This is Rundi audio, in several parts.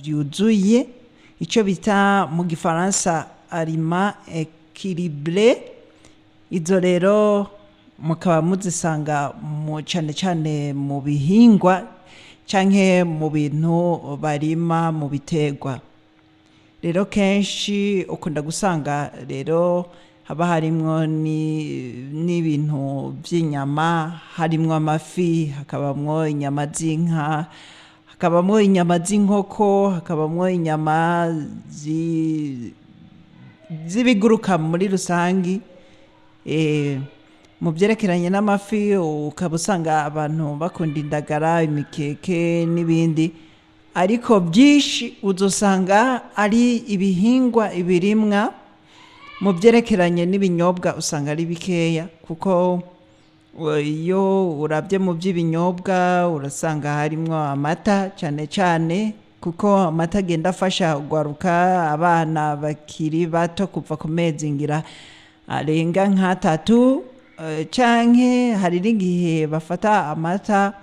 yuzuye icyo bita mu gifaransa aliment équilibré. Izo rero mukaba muzisanga cyane cyane mu bihingwa canke mu bintu barima mu biterwa. Rero kenshi ukunda gusanga rero haba harimwo n'ibintu by'inyama, harimwo amafi, hakabamwo inyama z'inka, hakabamwo inyama z'inkoko, hakabamwo inyama z'ibiguruka muri rusangi. Mu byerekeranye n'amafi ukaba usanga abantu bakunda indagara, imikeke n'ibindi, ariko byinshi uzosanga ari ibihingwa, ibirimwa. Mu byerekeranye n'ibinyobwa usanga ari bikeya, kuko iyo urabye mu by'ibinyobwa urasanga harimwo amata cyane cyane, kuko amata agenda afasha gwaruka abana bakiri bato kuva ku mezi ngira arenga nk'atatu, canke hari n'igihe bafata amata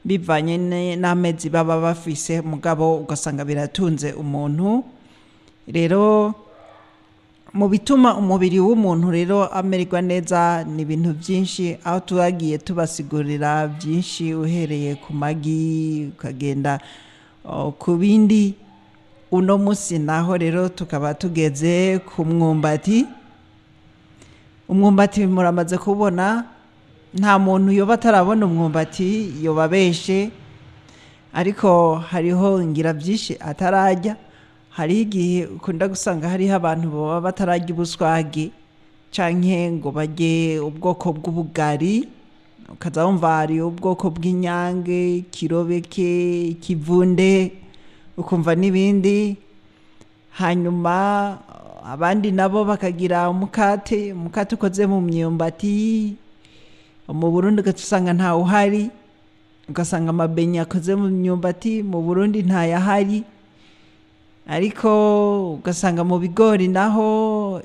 bivanye n'amezi baba bafise, mugabo ugasanga biratunze umuntu. Rero mu bituma umubiri w'umuntu rero amererwa neza ni ibintu byinshi, aho turagiye tubasigurira byinshi, uhereye ku magi ukagenda ku bindi. Uno musi naho rero tukaba tugeze ku mwumbati. Umwumbati muramaze kubona, nta muntu yoba atarabona umwumbati yoba abeshe, ariko hariho ngira byinshi atarajya. Hari igihe ukunda gusanga hariho abantu baba batarajya ubuswagi canke ngo barye ubwoko bw'ubugari, ukaza wumva hari ubwoko bw'inyange, kirobeke, ikivunde, ukumva n'ibindi. Hanyuma abandi nabo bakagira umukate ukoze mu myumbati. Mu Burundi ugasanga ntawe uhari, ugasanga amabenye akoze mu myumbati mu Burundi ntayahari, ariko ugasanga mu bigori naho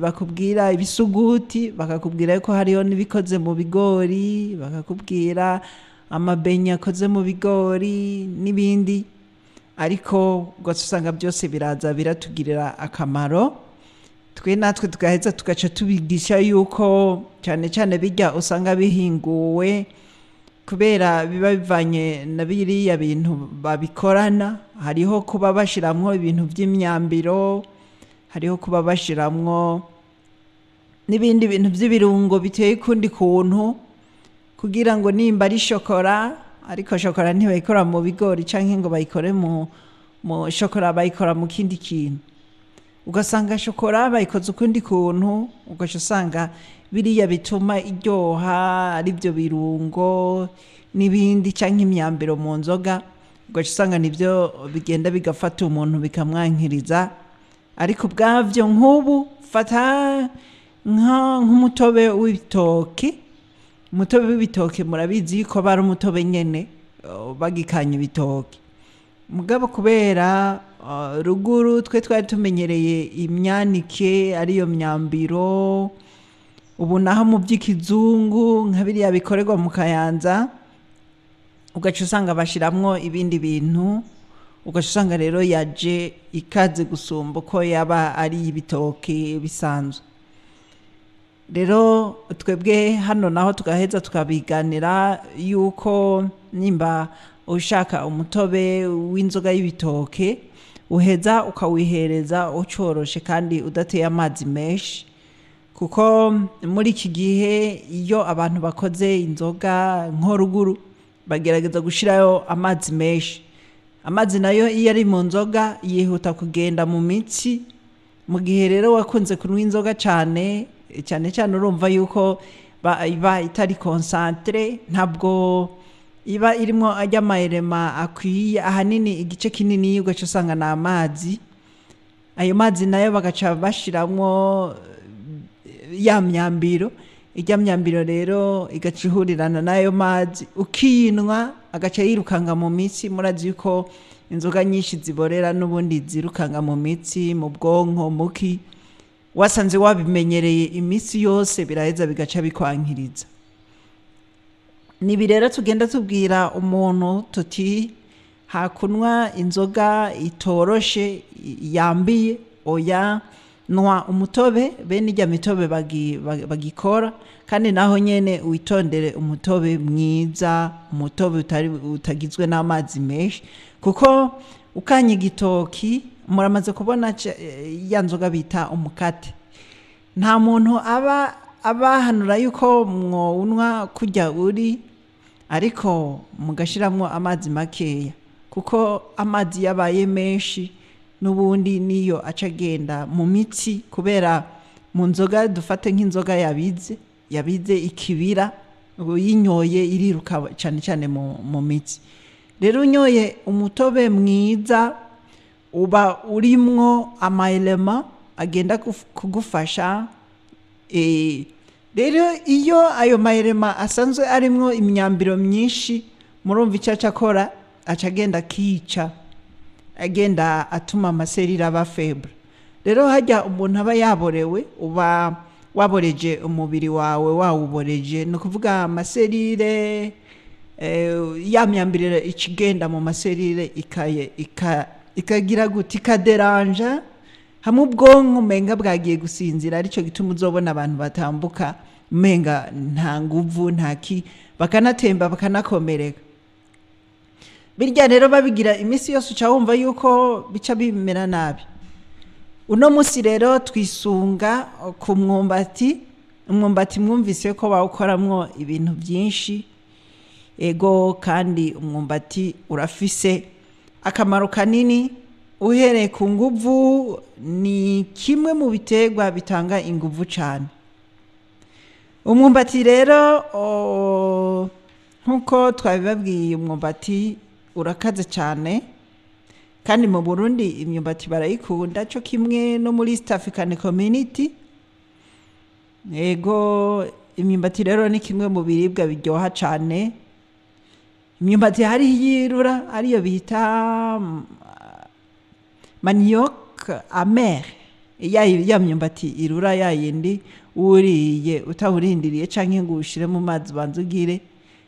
bakubwira ibisuguti, bakakubwira ko hariho n'ibikoze mu bigori, bakakubwira amabenye akoze mu bigori n'ibindi, ariko ugasanga byose biraza biratugirira akamaro. Twe natwe tugaheza tugaca tubigisha yuko cyane cyane bijya usanga bihinguwe, kubera biba bivanye na biriya bintu babikorana. Hariho kuba bashiramwo ibintu by'imyambiro, hariho kuba bashiramwo n'ibindi bintu by'ibirungo biteye kundi kuntu, kugira ngo nimba ari shokora, ariko shokora ntibayikora mu bigori canke ngo bayikore mu shokora, bayikora mu kindi kintu. Ugasanga shokora bayikoze ukundi kuntu, ugaca usanga biriya bituma iryoha ari byo birungo n'ibindi, canke imyambiro mu nzoga, ugaca usanga nibyo bigenda bigafata umuntu bikamwankiriza. Ariko ubwavyo nk'ubu fata nk'umutobe w'ibitoke. Umutobe w'ibitoke murabizi ko bari umutobe nyene bagikanya ibitoke, mugabo kubera ruguru twe twari tumenyereye imyanike ariyo myambiro, ubu naho mu by'ikizungu nka biriya bikorerwa mu Kayanza, ugaca usanga bashiramwo ibindi bintu, ugaca usanga rero yaje ikaze gusumba ko yaba ari ibitoke bisanzwe. Rero twebwe hano naho tugaheza tukabiganira yuko nimba ushaka umutobe w'inzoga y'ibitoke, uheza ukawihereza ucoroshe kandi udateye amazi menshi, kuko muri iki gihe iyo abantu bakoze inzoga nko ruguru bagerageza gushirayo amazi menshi. Amazi nayo iyo ari mu nzoga yihuta kugenda mu mitsi. Mu gihe rero wakunze kunywa inzoga cyane cyane urumva yuko iba itari concentre, ntabwo iba irimo ajya amayelema akwiye. Ahanini igice kinini ugaca usanga na amazi. Ayo mazi nayo bagaca bashiramwo ya myambiro. Ijya myambiro rero igaca ihurirana n'ayo mazi, ukiyinwa agaca yirukanga mu mitsi. Murazi yuko inzoga nyinshi ziborera n'ubundi zirukanga mu mitsi, mu bwonko, muki. Wasanze wabimenyereye imitsi yose biraheza bigaca bikwankiriza. Nibi rero tugenda tubwira umuntu tuti hakunwa inzoga itoroshe yambiye, oya nwa umutobe bene ijya mitobe bagikora, kandi naho nyene witondere umutobe mwiza, umutobe utagizwe n'amazi menshi, kuko ukanye igitoki muramaze kubona ya nzoga bita umukate. Nta muntu abahanura yuko mwonwa kurya uri, ariko mugashiramwo amazi makeya, kuko amazi yabaye menshi n'ubundi niyo acagenda mu mitsi, kubera mu nzoga dufate nk'inzoga yabize ikibira, uyinyoye iriruka cyane cyane mu mitsi. Rero unyoye umutobe mwiza uba urimwo amaelema agenda kugufasha. Rero iyo ayo maelema asanzwe arimwo imyambiro myinshi, murumva icyo acakora, acagenda kica, agenda atuma amaserire aba febre. Rero hajya umuntu aba yaborewe, uba waboreje umubiri wawe, wawuboreje, no kuvuga amaserire ya myambirire ikigenda mu maserire ikagira guti ikaderanja, hamwe ubwonko umenga bwagiye gusinzira. Arico gituma uzobona abantu batambuka umenga nta nguvu ntaki, bakanatemba bakanakomereka. Birya rero babigira imisi yose uca wumva yuko bica bimera nabi. Uno musi rero twisunga ku mwumbati. Umwumbati mwumvise ko bawukoramwo ibintu byinshi, ego kandi umwumbati urafise akamaro kanini. Uhereye ku nguvu, ni kimwe mu biterwa bitanga inguvu cyane. Umwumbati rero nkuko twabibabwiye, umwumbati urakaze cyane, kandi mu Burundi imyumbati barayikunda cyo kimwe no muri East African Community. Ego imyumbati rero ni kimwe mu biribwa biryoha cyane. Imyumbati hari yirura ariyo bita manioc amer, ya myumbati irura yayindi uriye utawurindiriye canke ngo ushire mu mazi banzugire,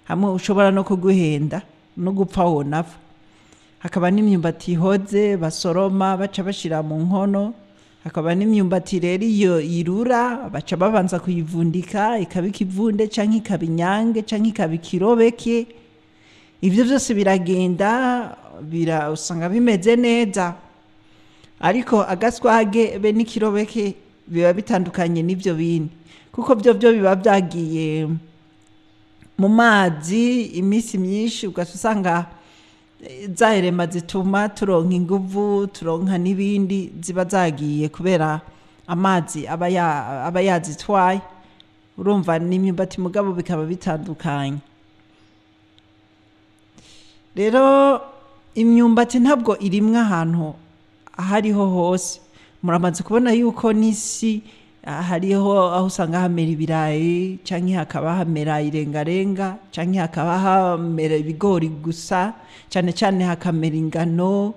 hamwe ushobora no kuguhenda no gupfa wonapfa. Hakaba n'imyumbati ihoze basoroma baca bashira mu nkono. Hakaba n'imyumbati rero iyo irura baca babanza kuyivundika, ikaba ikivunde canke ikaba inyange canke ikaba ikirobeke. Ivyo byose biragenda usanga bimeze neza, ariko agaswage be n'ikirobeke biba bitandukanye n'ivyo bindi, kuko byo biba byagiye mu mazi imisi myinshi, ugasanga zaherema zituma turonka inguvu, turonka n'ibindi ziba zagiye kubera amazi aba yazitwaye. Urumva n'imyumbati mugabo bikaba bitandukanye. Rero imyumbati ntabwo irimwe ahantu ahariho hose. Muramaze kubona yuko n'isi hariho aho usanga hamera ibirayi, canke hakaba hamera irengarenga, canke hakaba hamera ibigori gusa, cyane cyane hakamera ingano.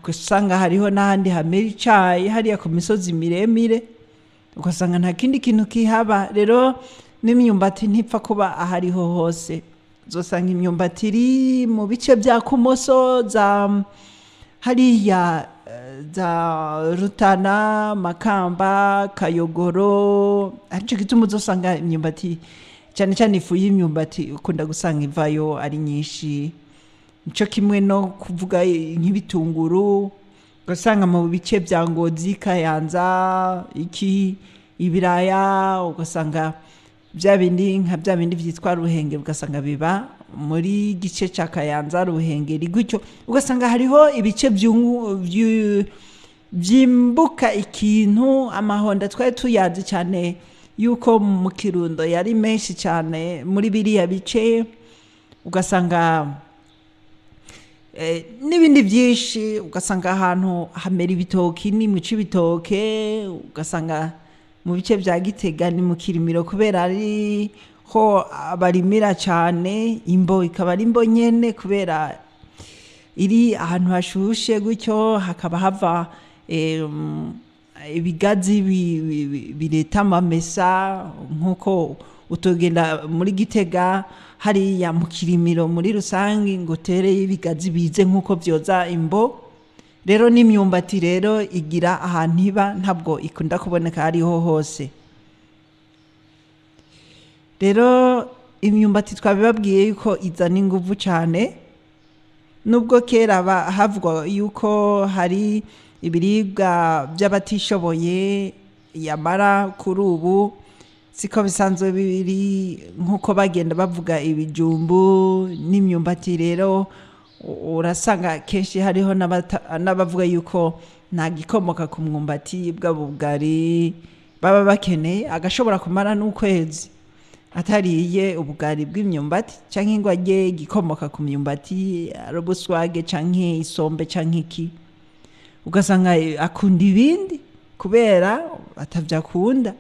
Usanga hariho n'ahandi hamera icayi hariya ku misozi miremire, ugasanga nta kindi kintu kihaba. Rero n'imyumbati ntipfa kuba ahariho hose. Uzosanga imyumbati iri mu bice bya kumoso za hariya za Rutana, Makamba, Kayogoro. Arico gituma uzosanga imyumbati cyane cyane ifu y'imyumbati ukunda gusanga ivayo ari nyinshi. Nico kimwe no kuvuga nk'ibitunguru, ugasanga mu bice bya Ngozi, Kayanza, ibiraya, ugasanga bya bindi vyitwa Ruhenge, ugasanga biba muri gice ca Kayanza, Ruhengeri gutyo. Ugasanga hariho ibice byimbuka ikintu. Amahonda twari tuyazi cyane yuko mu Kirundo yari menshi cyane muri biriya bice. Ugasanga n'ibindi byinshi, ugasanga ahantu hamera ibitoki ni mu Cibitoke, ugasanga mu bice bya Gitega ni mu Kirimiro kubera ari ho barimira cyane. Imbo ikaba ari imbo nyene kubera iri ahantu hashushe gutyo, hakaba hava ibigazi bireta amamesa, nkuko utogenda muri Gitega hariya mu Kirimiro muri rusangi ngo utereye ibigazi bize nk'uko vyoza imbo. Rero n'imyumbati rero igira ahantu iba, ntabwo ikunda kuboneka hariho hose. Rero imyumbati twabibabwiye yuko izana inguvu cyane, nubwo kera havugwa yuko hari ibiribwa by'abatishoboye, yamara kuri ubu siko bisanzwe biri nk'uko bagenda bavuga ibijumbu n'imyumbati. Rero urasanga kenshi hariho n'abavuga yuko nta gikomoka ku mwumbati bw'ubugari baba bakeneye, agashobora kumara n'ukwezi atariye ubugari bw'imyumbati canke ngo arye gikomoka ku myumbati, ari ubuswage canke isombe canke iki, ugasanga akunda ibindi kubera atavyakunda.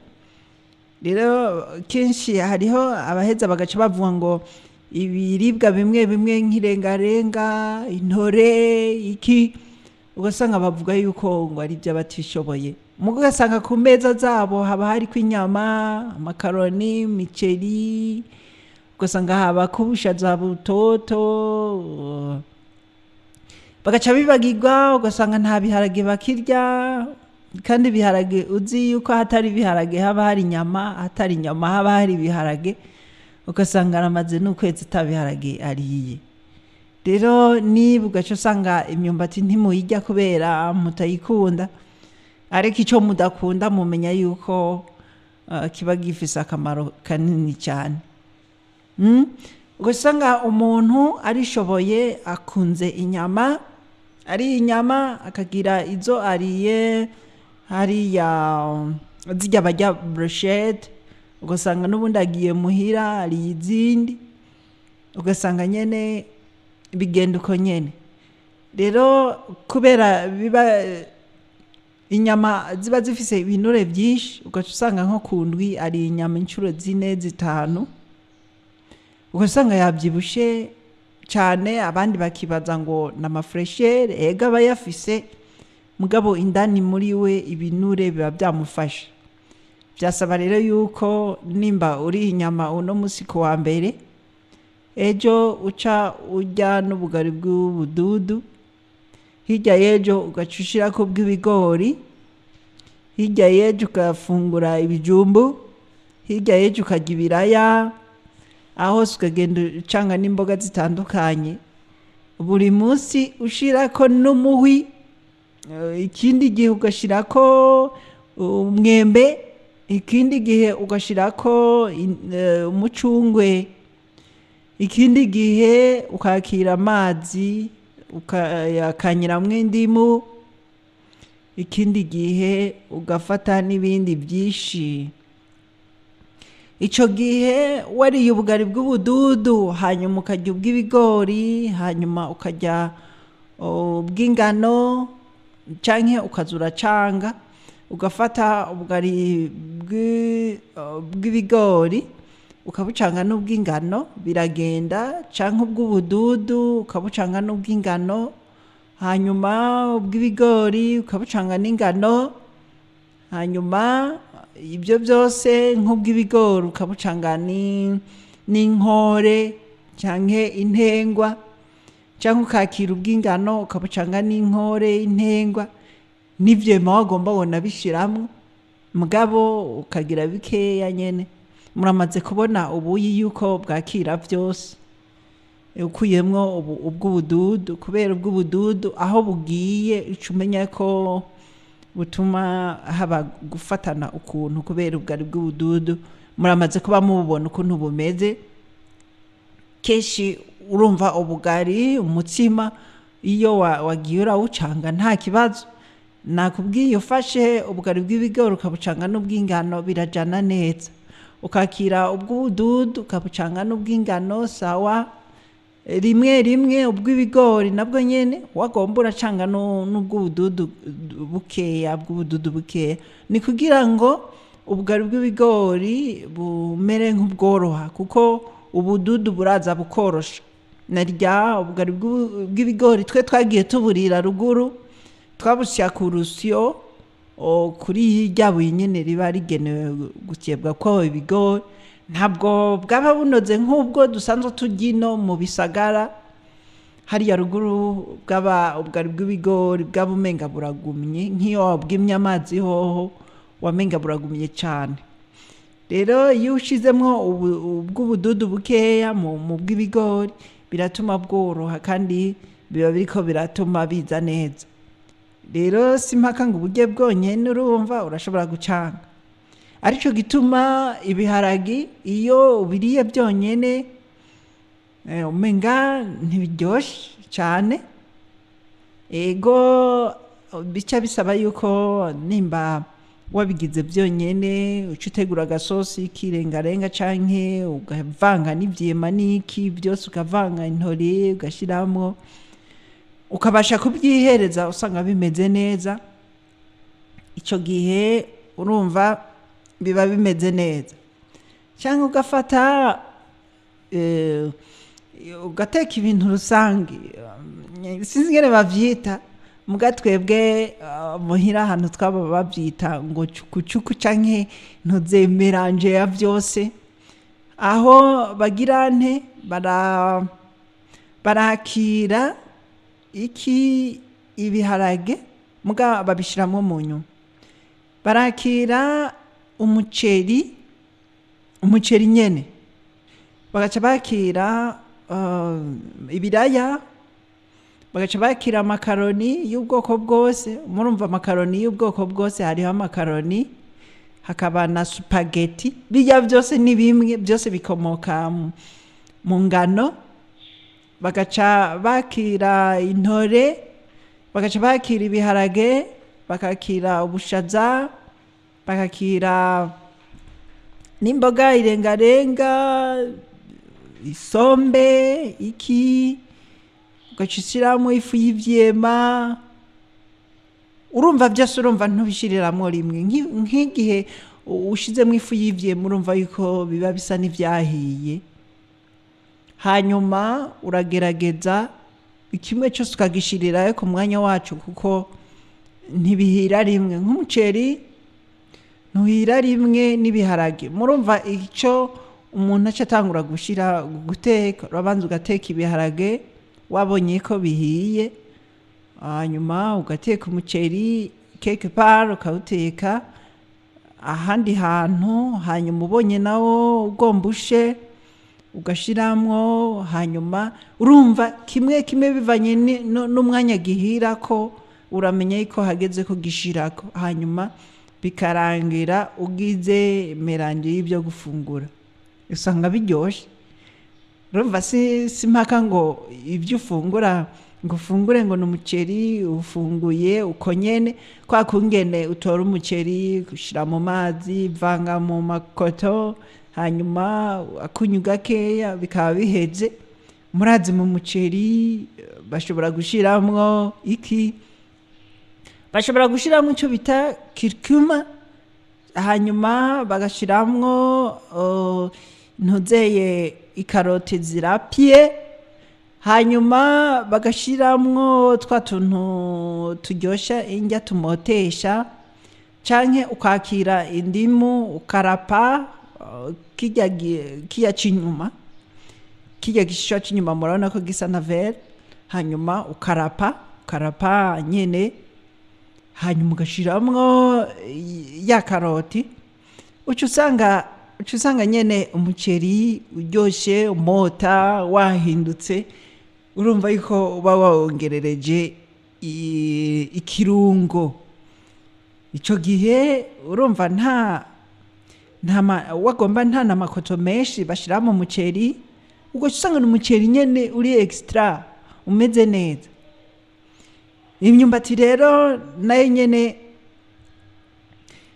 Rero kenshi hariho abaheza bagaca bavuga ngo ibiribwa bimwe bimwe nk'irengarenga, intore iki, ugasanga bavuga yuko ngo ari iby'abatishoboye. Mugo ugasanga ku meza zabo haba hariko inyama, amakaroni, imiceri, ugasanga haba kubushaza butoto, bagaca bibagirwa, ugasanga nta biharage bakirya. Kandi ibiharage uzi yuko hatari ibiharage haba hari inyama, hatari inyama haba hari ibiharage, ugasanga aramaze n'ukwezi atabiharage ariye. Rero niba ugaca usanga imyumbati ntimuyirya kubera mutayikunda, ariko icyo mudakunda mumenya yuko kiba gifise akamaro kanini cyane. Ugasanga umuntu arishoboye, akunze inyama, ari inyama akagira izo ariye hariya zijya bajya brochette, ugasanga n'ubundi agiye muhira ari izindi, ugasanga nyene bigenda uko nyene. Rero kubera biba inyama ziba zifise ibinure byinshi, ugaca usanga nko ku ndwi ari inyama inshuro 4-5, ugasanga yabyibushe cyane. Abandi bakibaza ngo n'amafreshere, ega aba yafise, mugabo indani muri we ibinure biba byamufasha. Byasaba rero yuko nimba uri inyama uno musi ku wa mbere, ejo uca urya n'ubugari bw'ubududu, hirya y'ejo ugaca ushirako bw'ibigori, hirya y'ejo ukafungura ibijumbu, hirya y'ejo ukarya ibiraya, aho ukagenda ucanga n'imboga zitandukanye. Buri munsi ushirako n'umuhwi, ikindi gihe ugashirako umwembe, ikindi gihe ugashirako umucungwe, ikindi gihe ukakira amazi ukayakanyiramwo indimu, ikindi gihe ugafata n'ibindi byinshi. Ico gihe wariye ubugari bw'ubududu, hanyuma ukarya ubw'ibigori, hanyuma ukarya ubw'ingano, canke ukazura canga ugafata ubugari bw'ibigori ukabucanga n'ubw'ingano, biragenda. Canke ubw'ubududu ukabucanga n'ubw'ingano, hanyuma ubw'ibigori ukabucanga n'ingano, hanyuma ibyo byose nk'ubw'ibigori ukabucanga n'inkore canke intengwa, canke ukakira ubw'ingano ukabucanga n'inkore, intengwa, n'ivyema wagomba wona bishiramwo, mugabo ukagira bikeya nyene. Muramaze kubona ubuyi yuko bwakira byose, ukuyemwo ubw'ubududu, kubera ubw'ubududu aho bugiye ucumenya ko butuma haba gufatana ukuntu, kubera ubwari bw'ubududu muramaze kuba mububona ukuntu bumeze. Keshi urumva ubugari, umutsima, iyo wagiye urawucanga nta kibazo. Nakubwiye ufashe ubugari bw'ibigori ukabucanga n'ubw'ingano birajana neza, ukakira ubw'ubududu ukabucanga n'ubw'ingano, sawa. Rimwe rimwe ubw'ibigori nabwo nyene wagomba uracanga n'ubw'ubududu bukeya, bw'ubududu bukeya, ni kugira ngo ubugari bw'ibigori bumere nk'ubworoha, kuko ubududu buraza bukorosha. Narya ubugari bw'ibigori twe twagiye tuburira ruguru, twabusya ku rusyo kuri hirya buye nyene riba rigenewe gucyebwa ko ibigori, ntabwo bwaba bunoze nk'ubwo dusanzwe turya ino mu bisagara hariya ruguru ubwari bw'ibigori bwaba umenga buragumye, nk'iyo wabwimye amazi hoho wamenga buragumye cyane. Rero iyo ushizemo ubw'ubududu bukeya mu bw'ibigori biratuma bworoha kandi biba biriko biratuma biza neza. Rero simpaka ngo uburyo bwonyene urumva urashobora gucanga, arico gituma ibiharagi iyo ubiriye byonyene umenga ntibiryoshe cyane. Ego bica bisaba yuko nimba wabigize byonyene uca utegura agasosi k'irengarenga canke ugavanga n'ivyema n'iki byose, ukavanga intore ugashyiramo ukabasha kubyihereza usanga bimeze neza, icyo gihe urumva biba bimeze neza. Cyangwa ugafata ugateka ibintu rusange, sinzi ingene bavyita muga twebwe muhira ahantu twaba babyita ngo cukucuku canke ntuzemeranje ya byose, aho bagira nte barakira ibiharage muga babishiramo mu nyuma, barakira umuceri nyene, bagaca bakira ibiraya, bagaca bakira makaroni y'ubwoko bwose. Murumva makaroni y'ubwoko bwose, hariho makaroni hakaba na spaghetti, bijya byose ni bimwe, byose bikomoka mu ngano. Bagaca bakira intore, bagaca bakira ibiharage, bakakira ubushaza, bakakira n'imboga irengarenga, isombe iki, ugaca ushyiramo ifu y'ivyema. Urumva byose urumva ntubishyiriramo rimwe, nk'igihe ushizemo ifu y'ivyema urumva yuko biba bisa n'ivyahiye. Hanyuma uragerageza kimwe cyose ukagishirirayo ku mwanya wacu, kuko ntibihira rimwe. Nk'umuceri ntuhira rimwe n'ibiharage. Murumva icyo umuntu aca atangura guteka, urabanza ugateka ibiharage wabonye ko bihiye, hanyuma ugateka umuceri quelque part ukawuteka ahandi hantu, hanyuma ubonye nawo ugomba ushe ugashiramwo. Hanyuma urumva kimwe bivanye n'umwanya gihira ko uramenya yuko hageze ko gishirako, hanyuma bikarangira ugize merange y'ibyo gufungura, usanga biryoshe. Urumva simpaka ngo ibyo ufungura ngo ufungure ngo n'umuceri ufunguye uko nyene, kwa kungene utora umuceri ushira mu mazi, vanga mu makoto, hanyuma akunyu gakeya bikaba biheze. Murazi mu muceri bashobora gushiramwo iki, bashobora gushiramwo icyo bita curcuma, hanyuma bagashiramwo ntuzeye ikarote zirapye, hanyuma bagashiramwo twa tuntu turyosha indya tumotesha, canke ukakira indimu ukarapa kijya c'inyuma, kijya gishishwa c'inyuma murabona ko gisa na vert, hanyuma ukarapa nyene, hanyuma ugashiramwo ya karoti, uca usanga nyene umuceri uryoshe, umota wahindutse. Urumva yuko uba wawongerereje ikirungo. Ico gihe urumva wagomba nta namakoto menshi bashira mu muceri, ugaca usanga n'umuceri nyene uri extra umeze neza. Imyumbati rero nayo nyene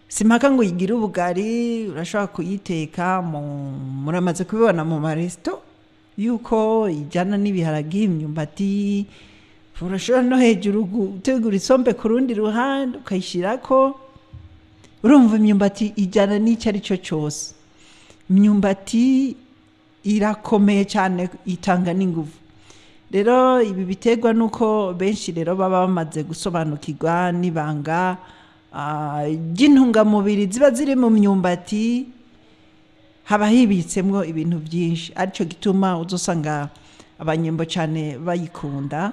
simpaka ngo yigire ubugari, urashobora kuyiteka muramaze kubibona mu maresto yuko ijana n'ibiharagi. Imyumbati urashobora no hejuru gutegura isombe ku rundi ruhande ukayishirako. Urumva imyumbati ijana n'icyo ari cyo cyose. Imyumbati irakomeye cyane, itanga n'inguvu. Rero ibi biterwa nuko benshi rero baba bamaze gusobanukirwa n'ibanga ry'intungamubiri ziba ziri mu myumbati, haba hibitsemwo ibintu byinshi, aricyo gituma uzosanga abanyembo cyane bayikunda,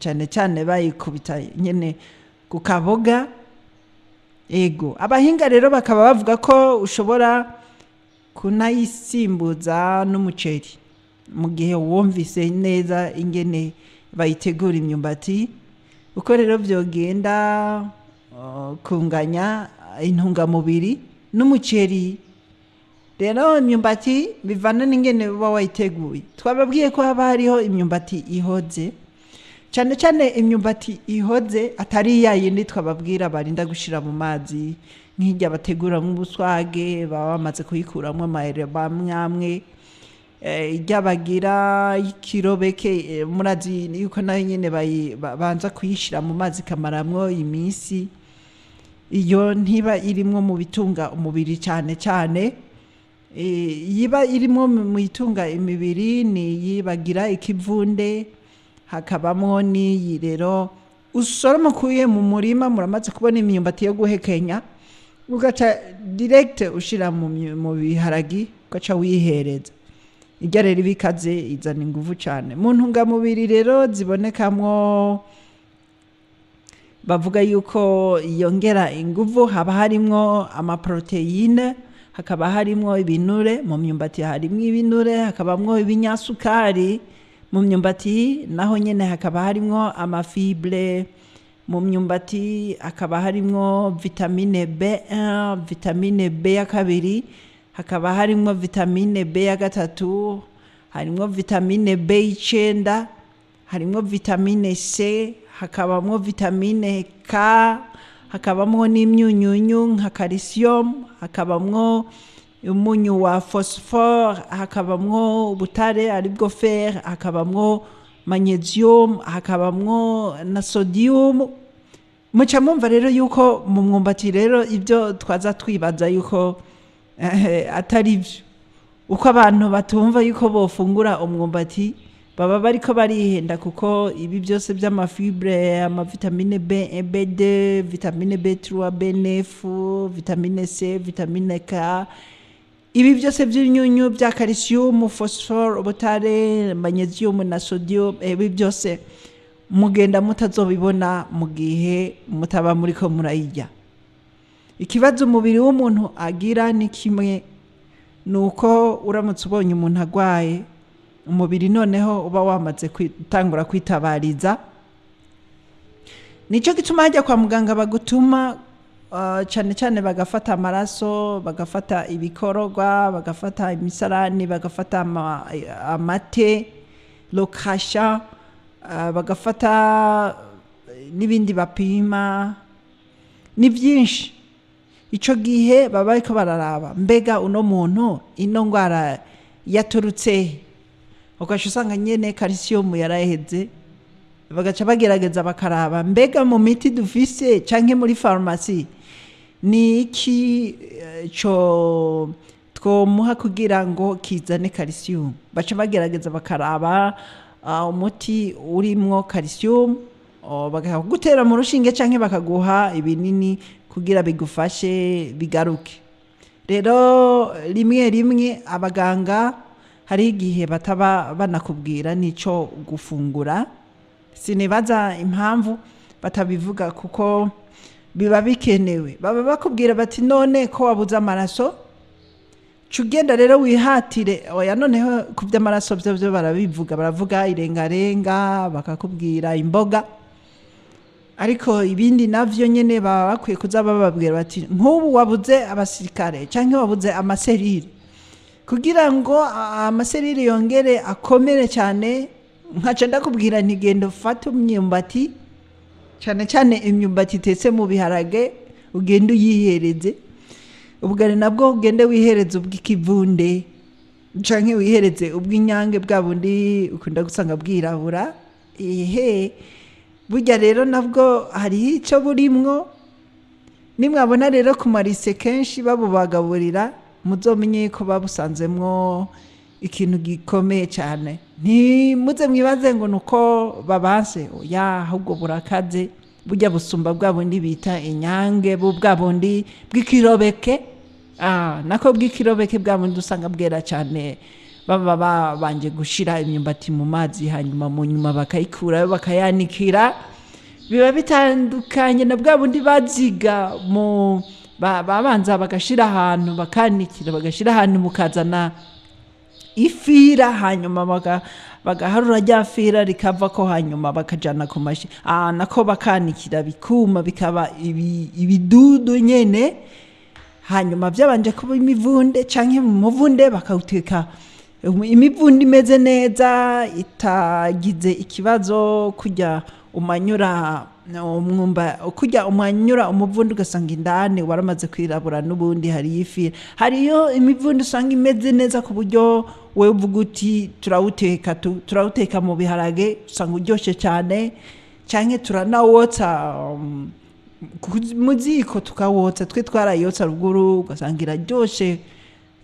cyane cyane bayikubita nyene ku kaboga. Ego abahinga rero bakaba bavuga ko ushobora kunayisimbuza n'umuceri mu gihe wumvise neza ingene bayitegura imyumbati, uko rero byogenda kunganya intungamubiri n'umuceri. Rero imyumbati bivana n'ingene uba wayiteguye. Twababwiye ko haba hariho imyumbati ihoze, cyane cyane imyumbati ihoze atari yayindi twababwira barinda gushira mu mazi nk'irya bategura nk'ubuswage baba bamaze kuyikuramwo amahere bamwamwe, irya bagira ikirobeke murazi yuko nayo nyene banza kuyishira mu mazi kamaramwo iminsi. Iyo ntiba irimwo mu bitunga umubiri cyane cyane, yiba irimwo mu itunga imibiri ni yibagira ikivunde, hakabamwo n'iyi rero usoroma kuye mu murima. Muramaze kubona imyumbati yo guhekenya, ugaca direct ushira mu biharagi ugaca wihereza. Irya rero ibikaze izana inguvu cyane mu ntungamubiri rero zibonekamwo, bavuga yuko yongera inguvu. Haba harimwo amaproteine, hakaba harimwo ibinure. Mu myumbati harimwo ibinure, hakabamwo ibinyasukari. Mu myumbati naho nyene hakaba harimwo amafibre. Mu myumbati hakaba harimwo vitamine B1, vitamine B ya kabiri, hakaba harimwo vitamine B ya gatatu, harimwo vitamine B9, harimwo vitamine C, hakabamwo vitamine K, hakabamwo n'imyunyunyu nka calcium, hakabamwo umunyu wa phosphore, hakabamwo ubutare aribwo fer, hakabamwo magnesium, hakabamwo na sodium. Muca mumva rero yuko mu mwumbati rero ibyo twaza twibaza yuko atari byo, uko abantu batumva yuko bofungura umwumbati baba bariko barihenda, kuko ibi byose by'amafibre, amavitamine B, B2, vitamine B3, B9, vitamine C, vitamine K, ibi byose by'inyunyu bya calcium, phosphore, ubutare, magnesium na sodium, ibi byose mugenda mutazobibona mu gihe mutaba muriko murayirya. Ikibazo umubiri w'umuntu agira ni kimwe, nuko uramutse ubonye umuntu agwaye umubiri noneho uba wamaze gutangura kwitabariza. Nico gituma hajya kwa muganga bagutuma cyane cyane bagafata amaraso, bagafata ibikororwa, bagafata imisarani, bagafata amate, lokasha, bagafata n'ibindi bapima. Ni byinshi. Ico gihe baba bariko bararaba mbega uno muntu ino ngwara yaturutse, ugaca usanga nyene calcium yaraheze, bagaca bagerageza bakaraba mbega mu miti dufise canke muri farumasi ni iki co twomuha kugira ngo kizane calcium. Baca bagerageza bakaraba umuti urimwo calcium, bakagutera mu rushinge canke bakaguha ibinini kugira bigufashe bigaruke. Rero rimwe rimwe abaganga hari igihe bataba banakubwira nico gufungura. Sinibaza impamvu batabivuga kuko biba bikenewe. Baba bakubwira bati none ko wabuze amaraso, cugenda rero wihatire. Oya noneho ku by'amaraso byo barabivuga, baravuga irengarenga, bakakubwira imboga. Ariko ibindi navyo nyene baba bakwiye kuza bababwira bati nk'ubu wabuze abasirikare canke wabuze amaserire, kugira ngo amaserire yongere akomere cyane. Nkaca ndakubwira ntigenda ufata imyumbati, cyane cyane imyumbati itetse mu biharage, ugenda uyihereze. Ubugari nabwo ugende wihereze ubw'ikivunde canke wihereze ubw'inyange, bwa bundi ukunda gusanga bwirabura. Burya rero nabwo hari icyo burimwo. Nimwabona rero ku marise kenshi babubagaburira, muzomenye ko babusanzemwo ikintu gikomeye cyane. Ntimuze mwibaze ngo nuko babanse, oya ahubwo burakaze. Burya busumba bwa bundi bita inyange, bwa bundi bw'ikirobeke nako bw'ikirobeke bwa bundi usanga bwera cyane baba babanje gushira imyumbati mu mazi hanyuma mu nyuma bakayikurayo bakayanikira biba bitandukanye na bwa bundi baziga mu babanza bagashira ahantu bakanikira bagashira ahantu mukazana ifira hanyuma bagaharura rya fira rikava ko hanyuma bakajana ku mashi nako bakanikira bikuma bikaba ibidudu nyene hanyuma byabanje kuba imivunde canke mu muvunde bakawuteka imivundi imeze neza itagize ikibazo kujya umanyura umuvundi ugasanga indani waramaze kwirabura n'ubundi hari ifi hariyo imivundi usanga imeze neza ku buryo wewe uvuga uti turawuteka mu biharage usanga uryoshe cyane canke turanawotsa mu ziko tukawotsa twe twarayotsa ruguru ugasanga iraryoshe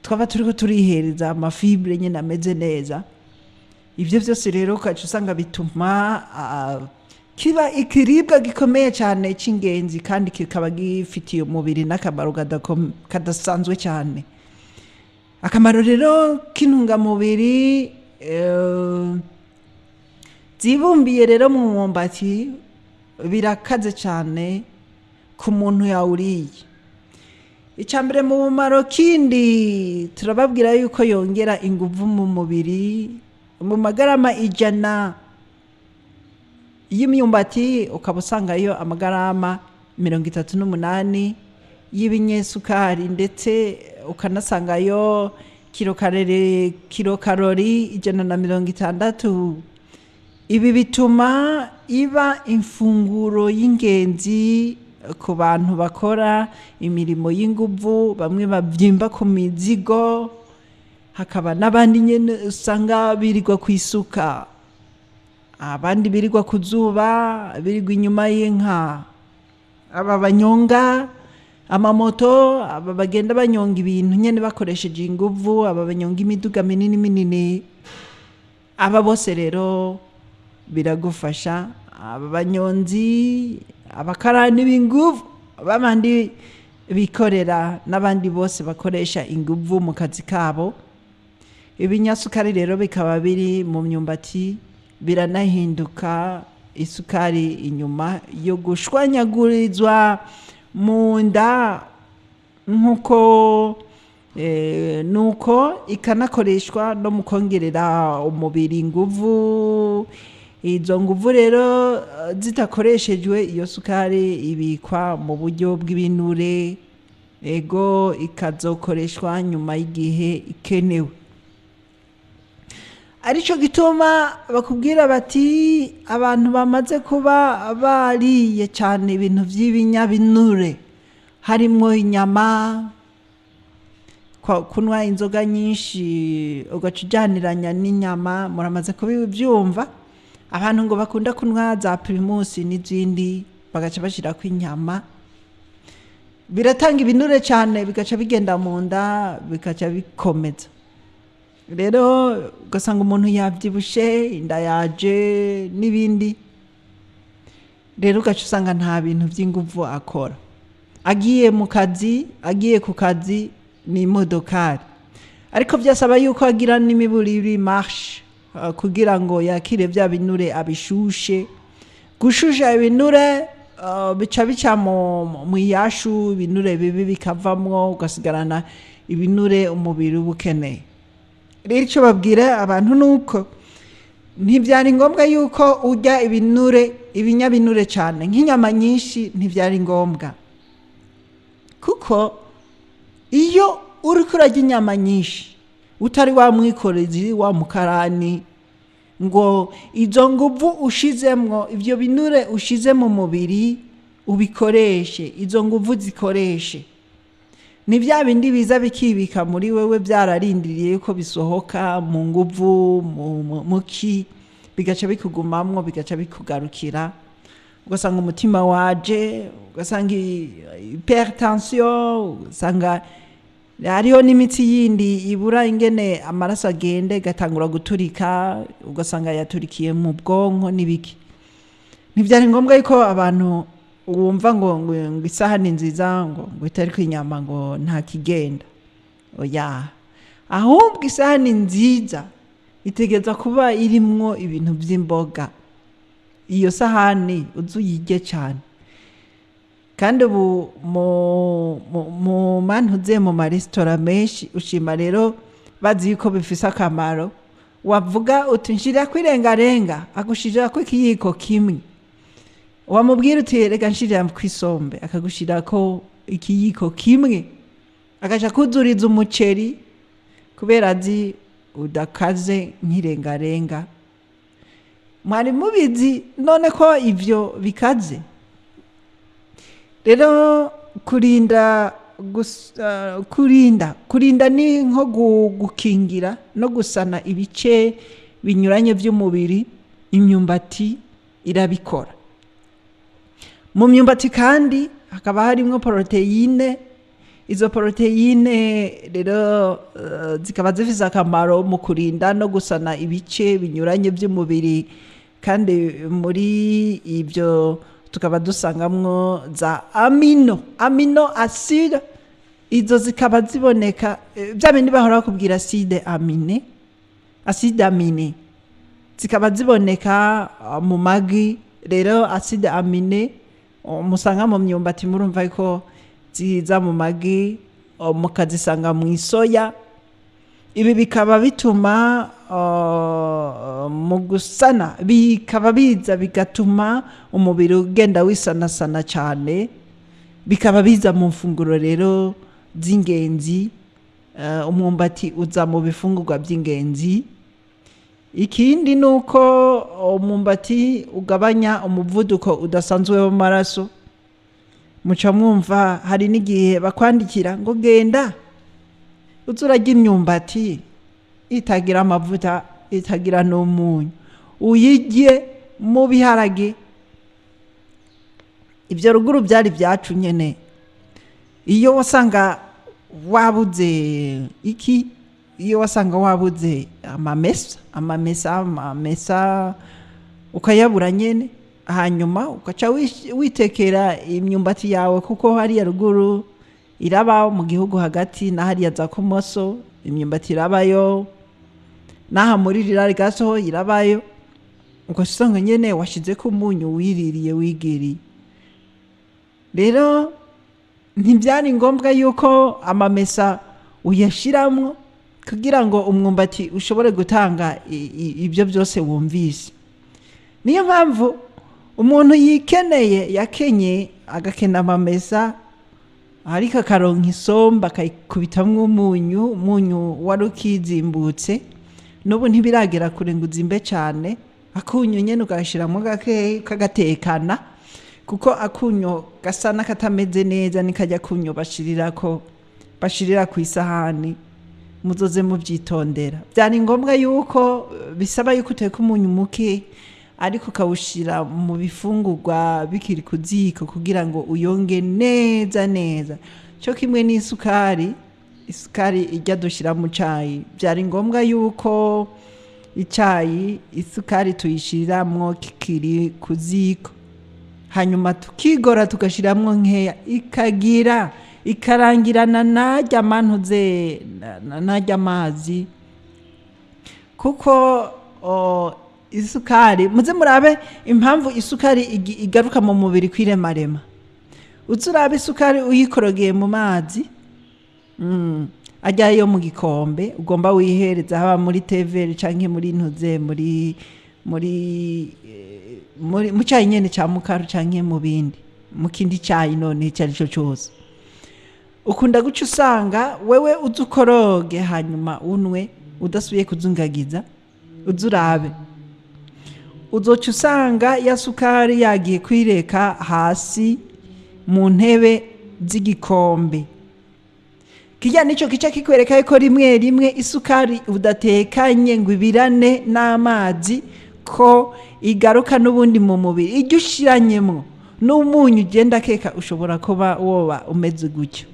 twaba turiko turihereza amafibre nyene ameze neza ivyo vyose rero ukaca usanga bituma kiba ikiribwa gikomeye cyane cy'ingenzi kandi kikaba gifitiye umubiri n'akamaro kadasanzwe cyane akamaro rero k'intungamubiri zibumbiye rero mu mwumbati birakaze cyane ku muntu yawuriye icambere mu bumaro kindi turababwira yuko yongera inguvu mu mubiri mu magarama 100 y'imyumbati ukaba usangayo amagarama 38 y'ibinyesukari ndetse ukanasangayo kilokarori 160 ibi bituma iba imfunguro y'ingenzi ku bantu bakora imirimo y'inguvu bamwe bavyimba ku mizigo hakaba n'abandi nyene usanga birirwa kwisuka abandi birirwa kuzuba birirwa inyuma y'inka aba banyonga amamoto aba bagenda banyonga ibintu nyene bakoresheje inguvu aba banyonga imiduga minini aba bose rero biragufasha aba banyonzi abakarani b'inguvu babandi bikorera n'abandi bose bakoresha inguvu mu kazi kabo ibinyasukari rero bikaba biri mu myumbati biranahinduka isukari inyuma yo gushwanyagurizwa mu nda nuko ikanakoreshwa no mu kongerera umubiri inguvu izo nguvu rero zitakoreshejwe iyo sukari ibikwa mu buryo bw'ibinure ego ikazokoreshwa nyuma y'igihe ikenewe arico gituma bakubwira bati abantu bamaze kuba bariye cyane ibintu by'ibinyabinure harimo inyama kunwa inzoga nyinshi ugacujaniranya n'inyama muramaze kubibyumva abantu ngo bakunda kunwa za primus n'izindi bagaca bashira ku inyama biratanga ibinure cyane bigaca bigenda mu nda bikaca bikomeza rero ugasanga umuntu yavyibushe inda yaje n'ibindi rero ugaca usanga nta bintu by'inguvu akora agiye ku kazi ni imodokari ariko byasaba yuko agira n'imiburire marche kugira ngo yakire bya binure abishushe gushusha ibinure bica mu yashu ibinure bibi bikavamwo ugasigarana ibinure umubiri ubukeneye rero icyo babwira abantu nuko ntibyari ngombwa yuko urya ibinyabinure cyane nk'inyama nyinshi ntibyari ngombwa kuko iyo uri kurarya inyama nyinshi utari wa mwikorezi wa mukarani ngo izo nguvu ushizemwo ivyo binure ushize mu mubiri ubikoreshe izo nguvu zikoreshe ni bya bindi biza bikibika muri wewe byararindiriye yuko bisohoka mu nguvu muki bigaca bikugumamwo bigaca bikugarukira ugasanga umutima waje ugasanga hypertension ugasanga hariho n'imitsi yindi ibura ingene amaraso agende gatangura guturika ugasanga yaturikiye mu bwonko n'ibiki ntibyari ngombwa yuko abantu wumva ngo isahani nziza ngo itari kwinyama ngo nta kigenda. Oya, ahubwo isahani nziza itegeza kuba irimwo ibintu by'imboga. Iyo sahani uzuyirye cyane. Kandi ubu mu mantuze mu maresitora menshi ushima rero bazi yuko bifise akamaro. Wavuga uti nshirira kwirengarenga, agushirira ko ikiyiko kimwe. Wamubwira uti reka nshirira kwisombe, akagushirira ko ikiyiko kimwe. Akaja kuzuriza umuceri kubera azi udakaze nk'irengarenga. Mwari mubizi none ko ivyo bikaze. Rero kurinda ni nko gukingira no gusana ibice binyuranye by'umubiri. Imyumbati irabikora. Mu myumbati kandi hakaba harimo proteine. Izo proteine rero zikaba zifise akamaro mu kurinda no gusana ibice binyuranye by'umubiri. Kandi muri ibyo tukaba dusangamwo za amino acide. Izo zikaba ziboneka bya bindi bahora bakubwira acide amine zikaba ziboneka mu magi. Rero acide amine musanga mu myumbati, murumva ko ziza mu magi, mukazisanga mu isoya. Ibi bikaba bituma mu gusana, bikaba biza bigatuma umubiri ugenda wisanasana cyane. Bikaba biza mu mfunguro rero z'ingenzi. Umwumbati uza mu bifungurwa by'ingenzi. Ikindi nuko umwumbati ugabanya umuvuduko udasanzwe w'amaraso. Muca mwumva hari n'igihe bakwandikira ngo genda uzurarya imyumbati itagira amavuta, itagira n'umunyu, uyirye mu biharage. Ibyo ruguru byari byacu nyene. Iyo wasanga wabuze iyo wasanga wabuze amamesa ukayabura nyene, hanyuma ukaca witekera imyumbati yawe, kuko hariya ruguru iraba mu gihugu hagati na hariya za Kumoso imyumbati irabayo, naha muri rirari gaso irabayo. Ugasanga nyene washize ku munyu wiririye wigiriye. Rero ntibyari ngombwa yuko amamesa uyashiramwo kugira ngo umwumbati ushobore gutanga ibyo byose wumvise. Niyo mpamvu umuntu yakenye agakena amamesa, ariko akaronka isomba akayikubitamwo umunyu wari ukizimbutse. N'ubu ntibiragera kure ngo uzimbe cyane. Akunyu nyene ugashiramwo gakeyi kagatekana, kuko akunyo gasa n'akatameze neza nikajya kunyo bashirira ku isahani. Muzoze mubyitondera. Byari ngombwa yuko bisaba yuko uteka umunyu muke, ariko ukawushira mu bifungurwa bikiri ku ziko kugira ngo uyonge neza. Cyo kimwe n'isukari ijya dushira mu cayi. Byari ngombwa yuko icayi isukari tuyishiramwo kikiri ku ziko, hanyuma tukigora tugashiramwo nkeya, ikarangirana najya mantuze najya amazi. Kuko isukari, muze murabe impamvu isukari igaruka mu mubiri kwiremarema. Uzurabe isukari uyikorogeye mu mazi, ajyayo mu gikombe ugomba wihereza, haba muri teveri canke muri ntuze mu cyayi nyene cya mukaru canke mu bindi, mu kindi cyayi none icyo ari cyo cyose. Ukunda guca usanga wewe uzukoroge hanyuma unwe udasubiye kuzungagiza. Uzurabe uzoca usanga ya sukari yagiye kwireka hasi mu ntebe z'igikombe. Kijya nico kica kikwereka ko rimwe isukari udatekanye ngo ibirane n'amazi ko igaruka n'ubundi mu mubiri. Ijya ushiranyemo n'umunyu ugenda keka ushobora kuba woba umeze gutyo.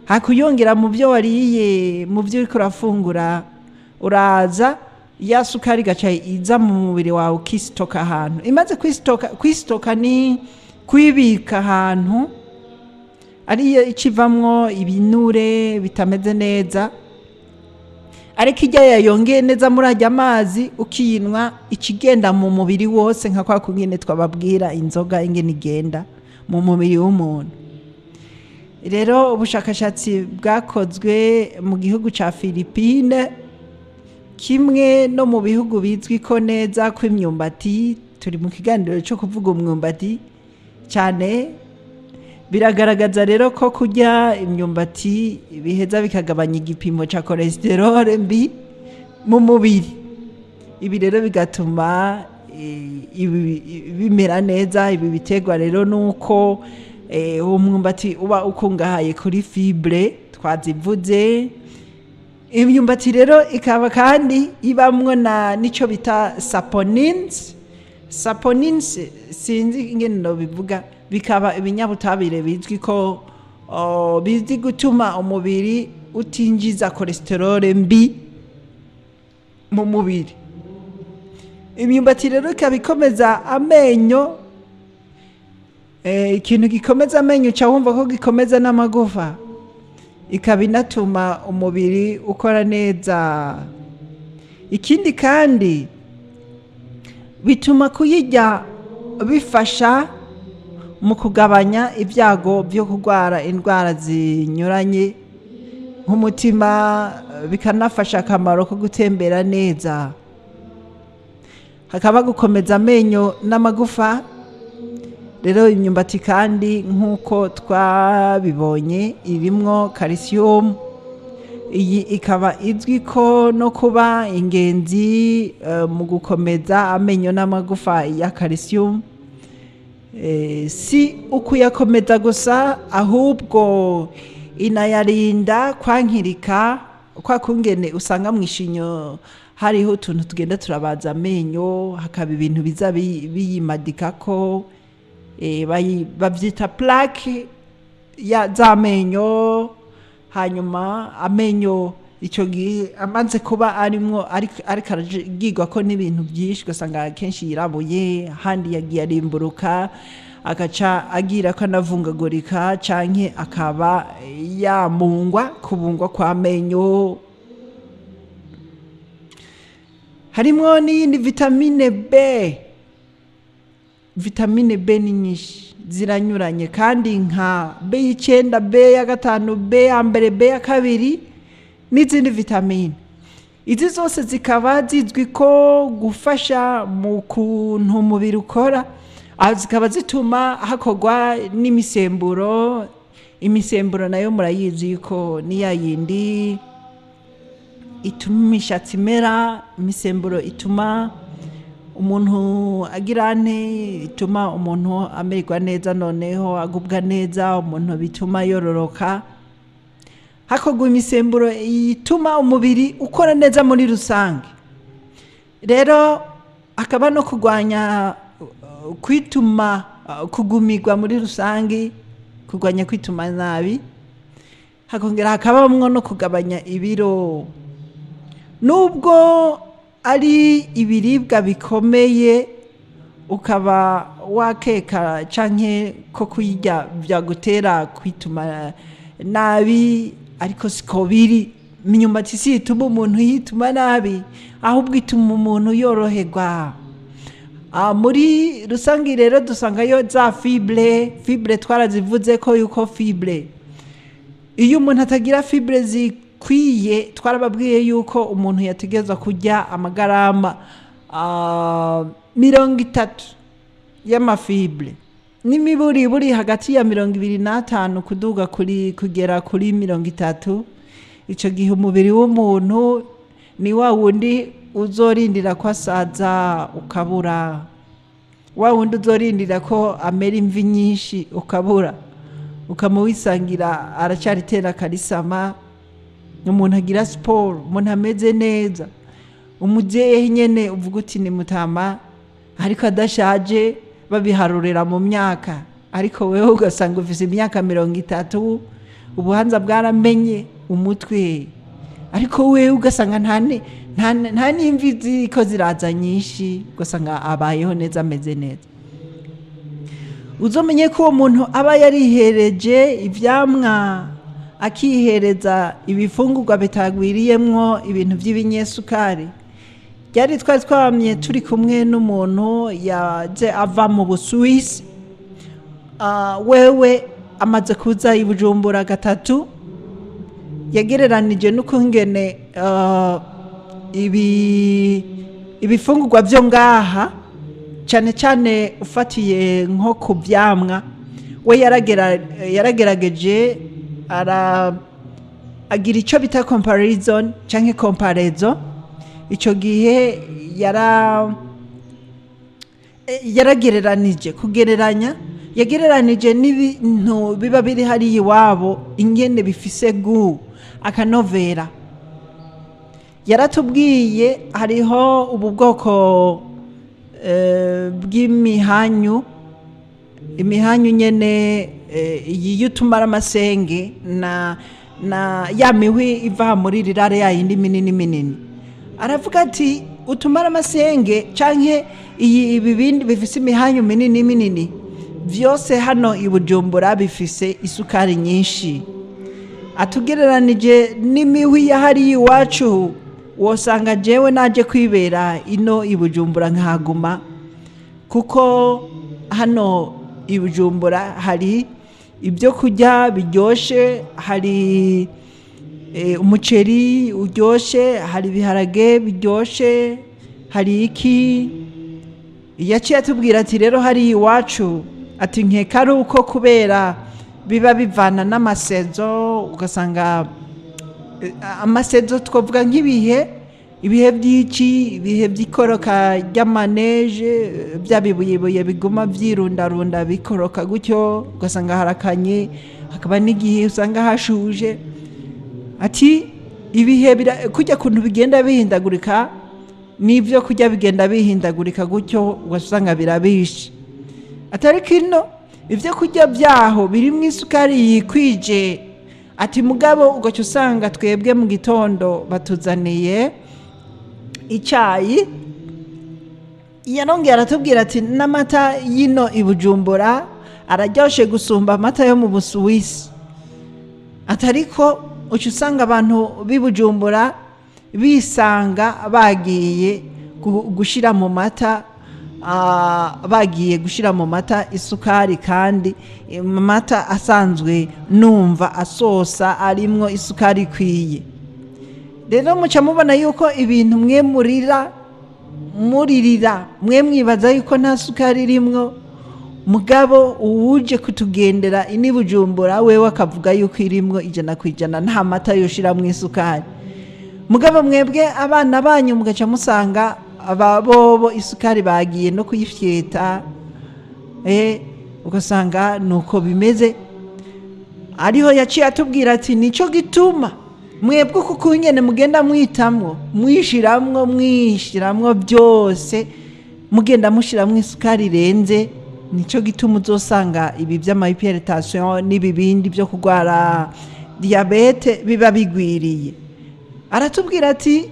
Hakuyongera mu byo wariye, mu byo uriko urafungura, uraza ya sukari gaca iza mu mubiri wawe ukisitoka ahantu. Imaze kwistoka ni kwibika ahantu ariyo ikivamwo ibinure bitameze neza, ariko ijya yayongeye neza muri ajya amazi ukiyinwa ikigenda mu mubiri wose nka kwa kungene twababwira inzoga ingene igenda mu mubiri w'umuntu. Rero ubushakashatsi bwakozwe mu gihugu ca Philippine, kimwe no mu bihugu bizwi ko neza ko imyumbati, turi mu kiganiro cyo kuvuga umwumbati cyane, biragaragaza rero ko kurya imyumbati biheza bikagabanya igipimo ca cholesterol mbi mu mubiri. Ibi rero bigatuma bimera neza. Ibi biterwa rero nuko uwo mwumbati uba ukungahaye kuri fibre twazivuze. Imyumbati rero ikaba kandi ibamwo nico bita saponins. Saponins sinzi ingene no bivuga, bikaba ibinyabutabire bizwi ko bizi gutuma umubiri utinjiza cholesterol mbi mu mubiri. Imyumbati rero ikaba ikomeza amenyo, ikintu gikomeza amenyo uca wumva ko gikomeza n'amagufa, ikaba inatuma umubiri ukora neza. Ikindi kandi bituma kuyirya bifasha mu kugabanya ibyago byo kurwara indwara zinyuranye nk'umutima, bikanafasha akamaro ko gutembera neza, hakaba gukomeza amenyo n'amagufa. Rero imyumbati kandi nk'uko twabibonye irimwo calcium, iyi ikaba izwi ko no kuba ingenzi mu gukomeza amenyo n'amagufa ya calcium. Si ukuyakomeza gusa, ahubwo inayarinda kwankirika, kwa kungene usanga mu ishinyo hariho utuntu tugenda turabaza amenyo, hakaba ibintu biza biyimadikako, bavyita plaque z'amenyo. Hanyuma amenyo icyo gihe amaze kuba arimwo ariko aragirwa ko n'ibintu byinshi, ugasanga kenshi yirabuye, handi yagiye arimburuka, agaca agira ko anavungagurika, canke akaba yamungwa, kubungwa kw'amenyo. Harimwo n'iyindi vitamine B. Vitamine B ni nyinshi, ziranyuranye kandi nka B9, B5, B1, B2 n'izindi vitamine. Izi zose zikaba zizwi ko gufasha mu kuntu umubiri ukora, zikaba zituma hakorwa n'imisemburo. Imisemburo nayo murayizi ko ni ya yindi ituma imishatsi imera, imisemburo ituma umuntu agira ituma umuntu amererwa neza, noneho agubwa neza, umuntu bituma yororoka. Hakorwa imisemburo ituma umubiri ukora neza muri rusange. Rero hakaba no kurwanya kwituma, kugumirwa muri rusange, kurwanya kwituma nabi. Hakongera hakabamwo no kugabanya ibiro. Nubwo ari ibiribwa bikomeye, ukaba wakeka canke ko kuyirya byagutera kwituma nabi, ariko siko biri. Imyumbati si ituma umuntu yituma nabi, ahubwo ituma umuntu yoroherwa. Muri rusange rero dusangayo za fibre twarazivuze ko yuko fibre, iyo umuntu atagira fibre zikwiye, twarababwiye yuko umuntu yategezwa kurya amagarama 30 y'amafibre, n'imiburiburi hagati ya 25 kuduga kugera kuri 30. Ico gihe umubiri w'umuntu ni wa wundi uzorindira ko asaza ukabura, wa wundi uzorindira ko amera imvi nyinshi ukabura, ukamuwisangira aracyari tera karisama. Umuntu agira sport, umuntu ameze neza, umujehe nyene uvuga uti ni mutama, ariko adashaje babiharurira mu myaka, ariko wewe ugasanga ufise imyaka 30, ubuhanza bwaramenye umutwe, ariko wewe ugasanga nta n'imvi ziko ziraza nyinshi, ugasanga abayeho neza, ameze neza. uzomenye ko uwo muntu aba yarihereje ivyamwa akihereza ibifungurwa bitagwiriyemwo ibintu by'ibinyesukari. Ryari twamye turi kumwe n'umuntu yaje ava mu Busuwisi, wewe amaze kuza i Bujumbura gatatu, yagereranije n'ukungene ibifungurwa byo ngaha cyane cyane ufatiye nko ku byamwa, we yaragerageje agira icyo bita comparison cyangwa comparezo. Icyo gihe yaragereranije kugereranya, yagereranije n'ibintu biba biri hariya iwabo ingene bifise gu akanovera. Yaratubwiye hariho ubu bwoko bw'imihanyu, imihanyu nyene iyi utumara amasenge na ya mihwi iva muri rirare yayindi minini. Aravuga ati utumara amasenge canke ibi bindi bifise imihanyu minini vyose hano i Bujumbura bifise isukari nyinshi. Atugereranije n'imihwi ya hariya iwacu, wosanga jewe naje kwibera ino i Bujumbura nkaguma, kuko hano i Bujumbura hari ibyo kurya biryoshe, hari umuceri uryoshe, hari ibiharage biryoshe, hari iki. Yaciye atubwira ati rero hari iwacu, ati nkeka ari uko kubera biba bivana n'amasezo, ugasanga amasezo twavuga nk'ibihe by'iki, ibihe by'ikoroka ry'amaneje, bya bibuye biguma byirundarunda bikoroka gutyo, ugasanga harakanye, hakaba n'igihe usanga hashuje. Ati ibihe kujya kuntu bigenda bihindagurika, n'ibyo kujya bigenda bihindagurika gutyo, ugasanga birabishe. Atari kino ibyo kujya byaho birimo isukari yikwije. Ati mugabo ugaca usanga twebwe mu gitondo batuzaniye icyayi. Yanongera aratubwira ati n'amata yino i Bujumbura araryoshe gusumba amata yo mu Busuwisi. Atariko uca usanga abantu b'i Bujumbura bisanga bagiye gushira mu mata, bagiye gushira mu mata isukari, kandi amata asanzwe numva asosa arimwo isukari ikwiye. Rero muca mubona yuko ibintu mwe muririra mwe mwibaza yuko nta sukari irimwo, mugabo uwuje kutugendera ini Bujumbura wewe akavuga yuko irimwo 100% nta mata yoshiramwo isukari. Mugabo mwebwe abana banyu mugaca musanga ababobo isukari bagiye no kuyifyeta, ugasanga nuko bimeze. Ariho yaciye atubwira ati nico gituma mwebwe kuko nyene mugenda mwitamwo mwishiramwo byose, mugenda mushiramwo isukari irenze, nico gituma uzosanga ibi by'amahypertension n'ibibindi byo kugwara diabete biba bigwiriye. Aratubwira ati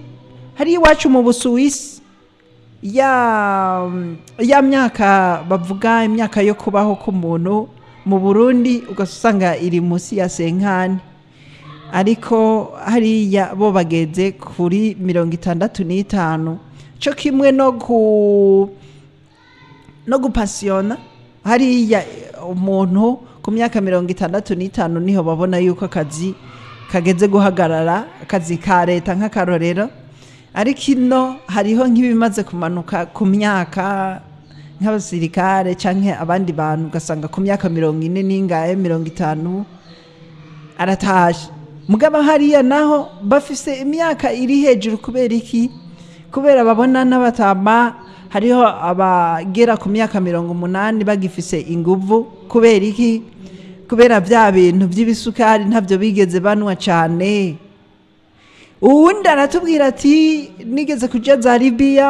hari iwacu mu Busuwisi ya myaka bavuga imyaka yo kubaho k'umuntu, mu Burundi ugasanga iri musi ya 50, ariko hariya bo bageze kuri 65. Cyo kimwe no gupasiona, hariya umuntu ku myaka 65 niho babona yuko akazi kageze guhagarara, akazi ka leta nk'akarorero. Ariko ino hariho nk'ibimaze kumanuka ku myaka nk'abasirikare canke abandi bantu, ugasanga ku myaka 40 n'ingahe 50 aratashe. Mugabo hariya naho bafise imyaka iri hejuru. Kubera iki? Kubera babona n'abatama hariho abagera ku myaka 80 bagifise inguvu. Kubera iki? Kubera bya bintu by'ibisukari ntavyo bigeze banwa cyane. Uwundi aratubwira ati nigeze kuja za Libya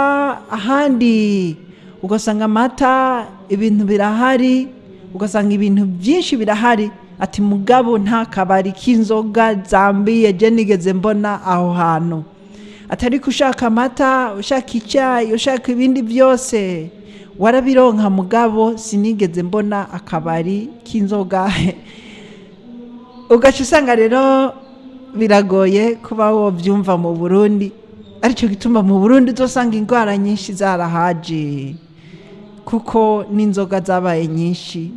ahandi, ugasanga amata ibintu birahari, ugasanga ibintu byinshi birahari. Ati mugabo nta kabari k'inzoga zambiye je nigeze mbona aho hantu. Atari kushaka amata, ushaka icyayi, ushaka ibindi byose, warabironka mugabo sinigeze mbona akabari k'inzoga ugaca usanga rero biragoye kuba wovyumva mu Burundi. Aricyo gituma mu Burundi uzosanga indwara nyinshi zarahaje kuko n'inzoga zabaye nyinshi.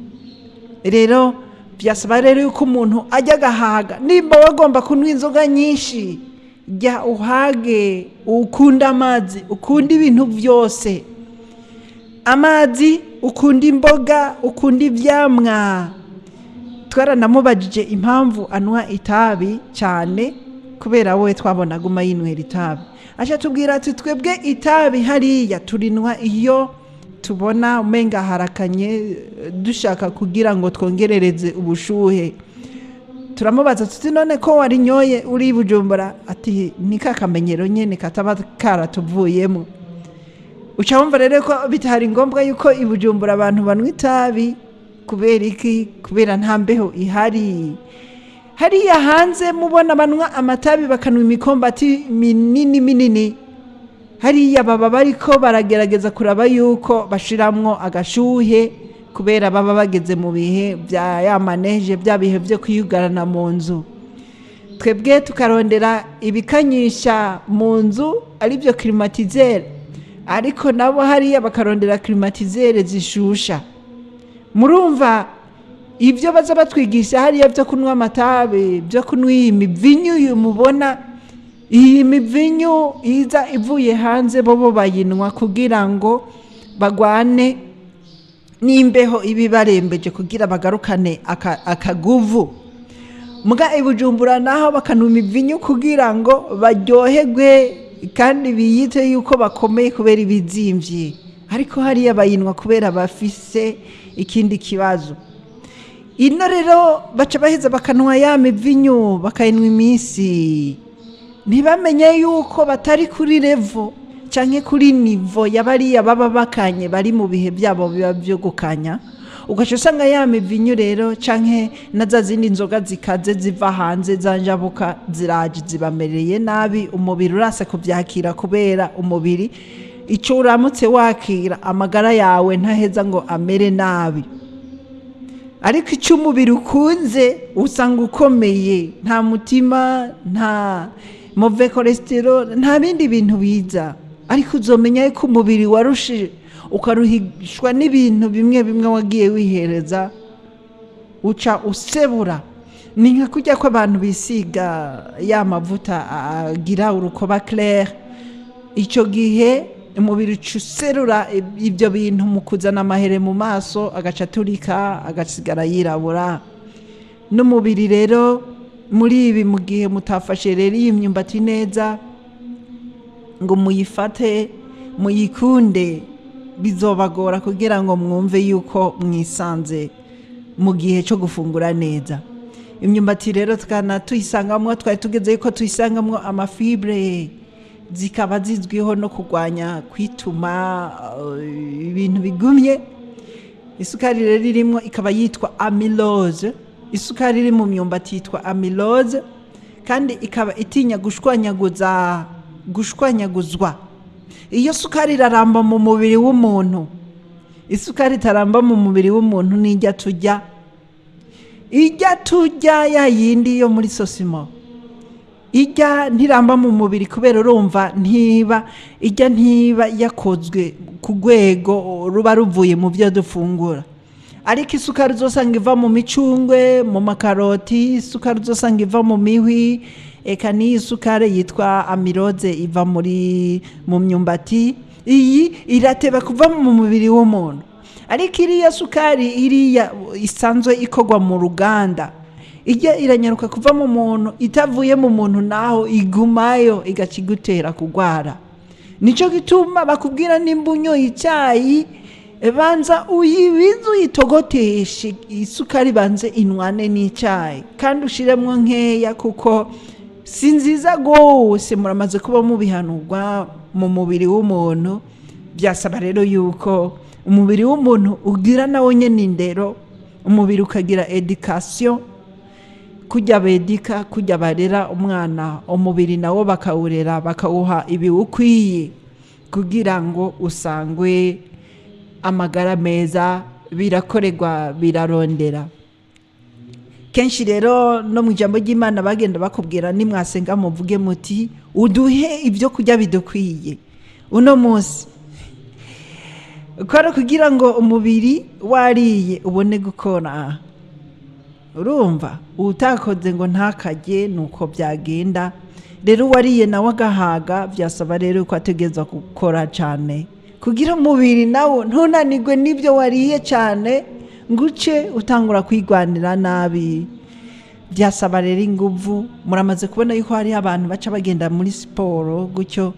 Rero byasaba rero yuko umuntu ajya agahaga, nimba wagomba kunywa inzoga nyinshi jya uhage, ukunda amazi, ukunda ibintu byose, amazi, ukunda imboga, ukunda ivyamwa. Twaranamubajije impamvu anywa itabi cyane, kubera we twabona guma yinwera itabi. Acha tubwira ati twebwe itabi hariya turinwa iyo tubona umenga harakanye, dushaka kugira ngo twongerereze ubushuhe. Turamubaza tuti none ko warinyoye uri Bujumbura? Ati ni kakamenyero nyene kataba karatuvuyemo. Uca wumva rero ko bitari ngombwa yuko i Bujumbura abantu banwa itabi. Kubera iki? Kubera nta mbeho ihari. Hariya hanze mubona banwa amatabi bakanwa imikombati minini. Hariya baba bariko baragerageza kuraba yuko bashiramwo agashuhe, kubera baba bageze mu bihe bya yamaneje, bya bihe byo kwiyugarana mu nzu. Twebwe tukarondera ibikanyisha mu nzu ari byo climatiseur, ariko nabo hariya bakarondera climatiseur zishusha. Murumva ibyo baza batwigisha hariya byo kunwa amatabi, byo kunwa imivinyu mubona, iyi mivinyu iza ivuye hanze bobo bayinwa kugira ngo bagwane n'imbeho ibibarembeje, kugira bagarukane akaguvu. Muga i Bujumbura naho bakanwa imivinyu kugira ngo baryoherwe kandi biyite yuko bakomeye kubera ibizimvye, ariko hariya bayinwa kubera bafise ikindi kibazo. Ino rero baca baheza bakanwa ya mivinyu bakayinwa iminsi, ntibamenye yuko batari kuri level canke kuri nivo yabariya baba bakanye bari mu bihe byabo biba byo gukanya. Ugaca usanga ya mivinyu rero canke na za zindi nzoga zikaze ziva hanze zanjabuka ziraje zibamereye nabi, umubiri urase kuvyakira kubera umubiri ico uramutse wakira amagara yawe ntaheza ngo amere nabi. Ariko icyo umubiri ukunze usanga ukomeye, nta mutima, nta mauvaise cholesterol, nta bindi bintu biza. Ariko uzomenya ko umubiri warushe ukaruhishwa n'ibintu bimwe bimwe wagiye wihereza, uca usebura. Ni nka kujya ko abantu bisiga ya mavuta agira urukoba clair, icyo gihe umubiri ucuserura ibyo bintu mu kuzana amahere mu maso, agaca turika, agasigara yirabura. N'umubiri rero muri ibi mu gihe mutafashe rero iyi myumbati neza ngo muyifate muyikunde, bizobagora kugira ngo mwumve yuko mwisanze mu gihe cyo gufungura neza. Imyumbati rero tuyisangamwo, twari tugeze yuko tuyisangamwo amafibre, zikaba zizwiho no kurwanya kwituma ibintu bigumye. Isukari rero irimo ikaba yitwa amylose. Isukari iri mu myumbati yitwa amylose, kandi ikaba itinya gushwanyaguzwa. Iyo sukari iraramba mu mubiri w'umuntu. Isukari itaramba mu mubiri w'umuntu n'ijya tujya ya yindi yo muri sosimo. Ijya ntiramba mu mubiri kubera urumva ntiba yakozwe ku rwego ruba ruvuye mu byo dufungura. Ariko isukari uzosanga iva mu micungwe, mu makaroti, isukari uzosanga iva mu mihwi, eka n'iyi sukari yitwa amylose iva mu myumbati. Iyi irateba kuva mu mubiri w'umuntu. Ariko iriya sukari iriya isanzwe ikorwa mu ruganda, ijya iranyaruka kuva mu muntu, itavuye mu muntu naho igumayo igaca igutera kugwara. Nico gituma bakubwira nimba unyoye icyayi, banza uyibize uyitogoteshe isukari, banze inwane n'icyayi kandi ushiremwo nkeya, kuko si nziza gose. Muramaze kuba mubihanurwa mu mubiri w'umuntu. Byasaba rero yuko umubiri w'umuntu ugira nawo nyene indero, umubiri ukagira education, kujya bedika, kujya barera umwana, umubiri nawo bakawurera bakawuha ibiwukwiye kugira ngo usangwe amagara meza birakorerwa birarondera. Kenshi rero no mu ijambo ry'Imana bagenda bakubwira nimwasenga muvuge muti uduhe ibyo kurya bidukwiye uno munsi, ukora kugira ngo umubiri wariye ubone gukora. Urumva utakoze ngo ntakajye nuko byagenda. Rero wariye nawe agahaga, byasaba rero ko ategeza gukora cyane kugira umubiri nawo ntunanirwe n'ibyo wariye cyane nguce utangura kwigwanira nabi. Byasaba rero inguvu. Muramaze kubona yuko hari abantu baca bagenda muri siporo gutyo,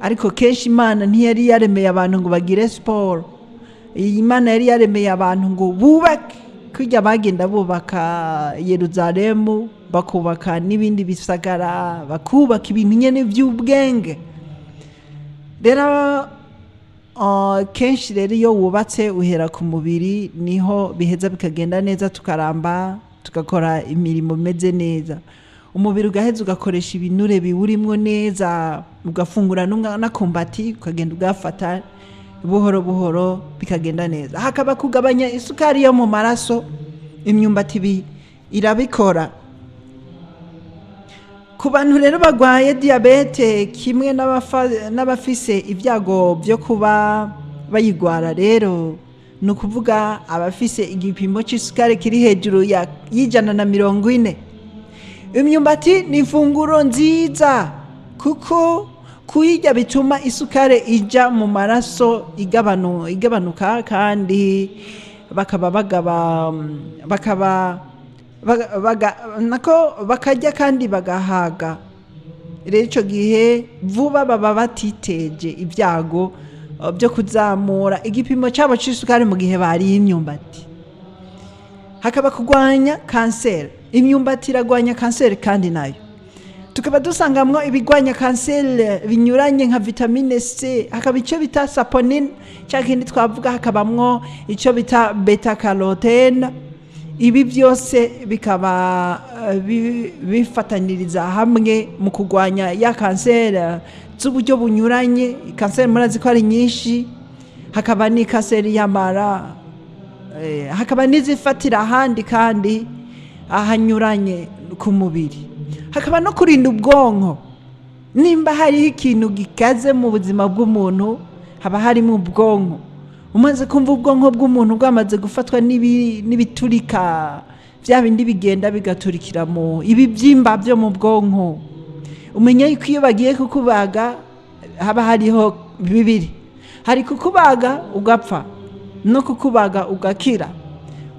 ariko kenshi Imana ntiyari yaremeye abantu ngo bagire siporo. Iyi Imana yari yaremeye abantu ngo bubake, kujya bagenda bubaka Yerusalemu, bakubaka n'ibindi bisagara, bakubaka ibintu nyene by'ubwenge. Rero kenshi rero iyo wubatse uhera ku mubiri, niho biheza bikagenda neza, tukaramba tugakora imirimo meze neza. Umubiri ugaheza ugakoresha ibinure biwurimwo neza, ugafungura n'akumbati ukagenda ugafata buhoro buhoro bikagenda neza. Hakaba kugabanya isukari yo mu maraso, imyumbati irabikora. Ku bantu rero bagwaye diabete kimwe n'abafise ibyago byo kuba bayigwara, rero ni ukuvuga abafise igipimo cy'isukari kiri hejuru y'140. Imyumbati ni ifunguro nziza kuko kuyirya bituma isukari ija mu maraso igabanuka, kandi bakarya kandi bagahaga. Rero icyo gihe vuba baba batiteje ibyago byo kuzamura igipimo cyabo cy'isukari mu gihe bariye imyumbati. Hakaba kurwanya kanseri. Imyumbati iragwanya kanseri kandi nayo tukaba dusangamwo ibigwanya kanseri binyuranye nka vitamine C, hakaba icyo bita saponine cyangwa ikindi twavuga, hakabamwo icyo bita beta carotene. Ibi byose bikaba bifataniriza hamwe mu kurwanya ya kanseri z'uburyo bunyuranye. Kanseri murazi ko ari nyinshi, hakaba ni kanseri y'amara, hakaba n'izifatira ahandi kandi ahanyuranye ku mubiri. Hakaba no kurinda ubwonko. Nimba hari ikintu gikaze mu buzima bw'umuntu, haba harimo ubwonko. Umaze kumva ubwonko bw'umuntu bwamaze gufatwa n'ibiturika, bya bindi bigenda bigaturikira mu ibibyimba byo mu bwonko, umenya yuko iyo bagiye kukubaga haba hariho bibiri: hari kukubaga ugapfa no kukubaga ugakira.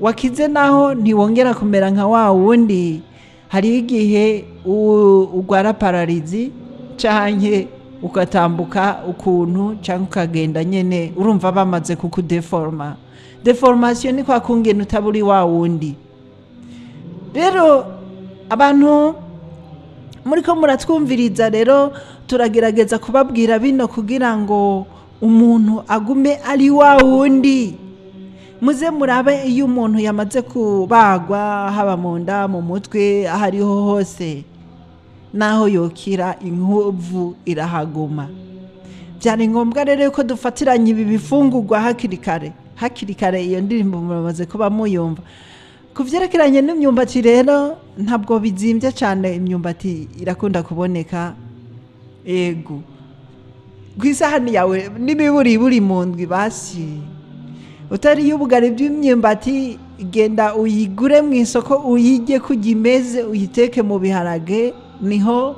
Wakize naho ntiwongera kumera nka wa wundi. Hari igihe ugwara pararizi canke ugatambuka ukuntu cyangwa ukagenda nyene, urumva bamaze kukudeforma. Deformation ni kwa kungena utaburi wa wundi. Rero abantu muri ko muratwumviriza, rero turagerageza kubabwira bino kugira ngo umuntu agume ari wa wundi. Muze murabe iyo umuntu yamaze kubagwa, haba mu nda, mu mutwe, ahariho hose, naho yokira inkovu irahaguma. Byari ngombwa rero ko dufatiranye ibi bifungurwa hakiri kare. Iyo ndirimbo muramaze kuba muyumva. Ku byerekeranye n'imyumbati rero ntabwo bizimbye cyane. Imyumbati irakunda kuboneka, ego kwisahani yawe n'ibiburi buri mu ndwi. Basi utari y'ubugari bw'imyumbati, genda uyigure mu isoko, uyige kujya imeze, uyiteke mu biharage, niho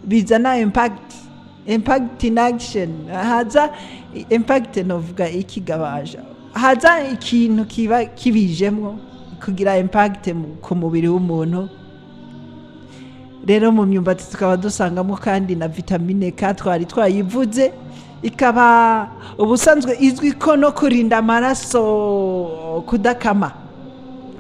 bizana impact in action. Haza impact novuga ikigabaje, haza ikintu kiba kibijemwo kugira impact ku mubiri w'umuntu. Rero mu myumbati tukaba dusangamo kandi na vitamine K twari twayivuze, ikaba ubusanzwe izwi ko no kurinda amaraso kudakama.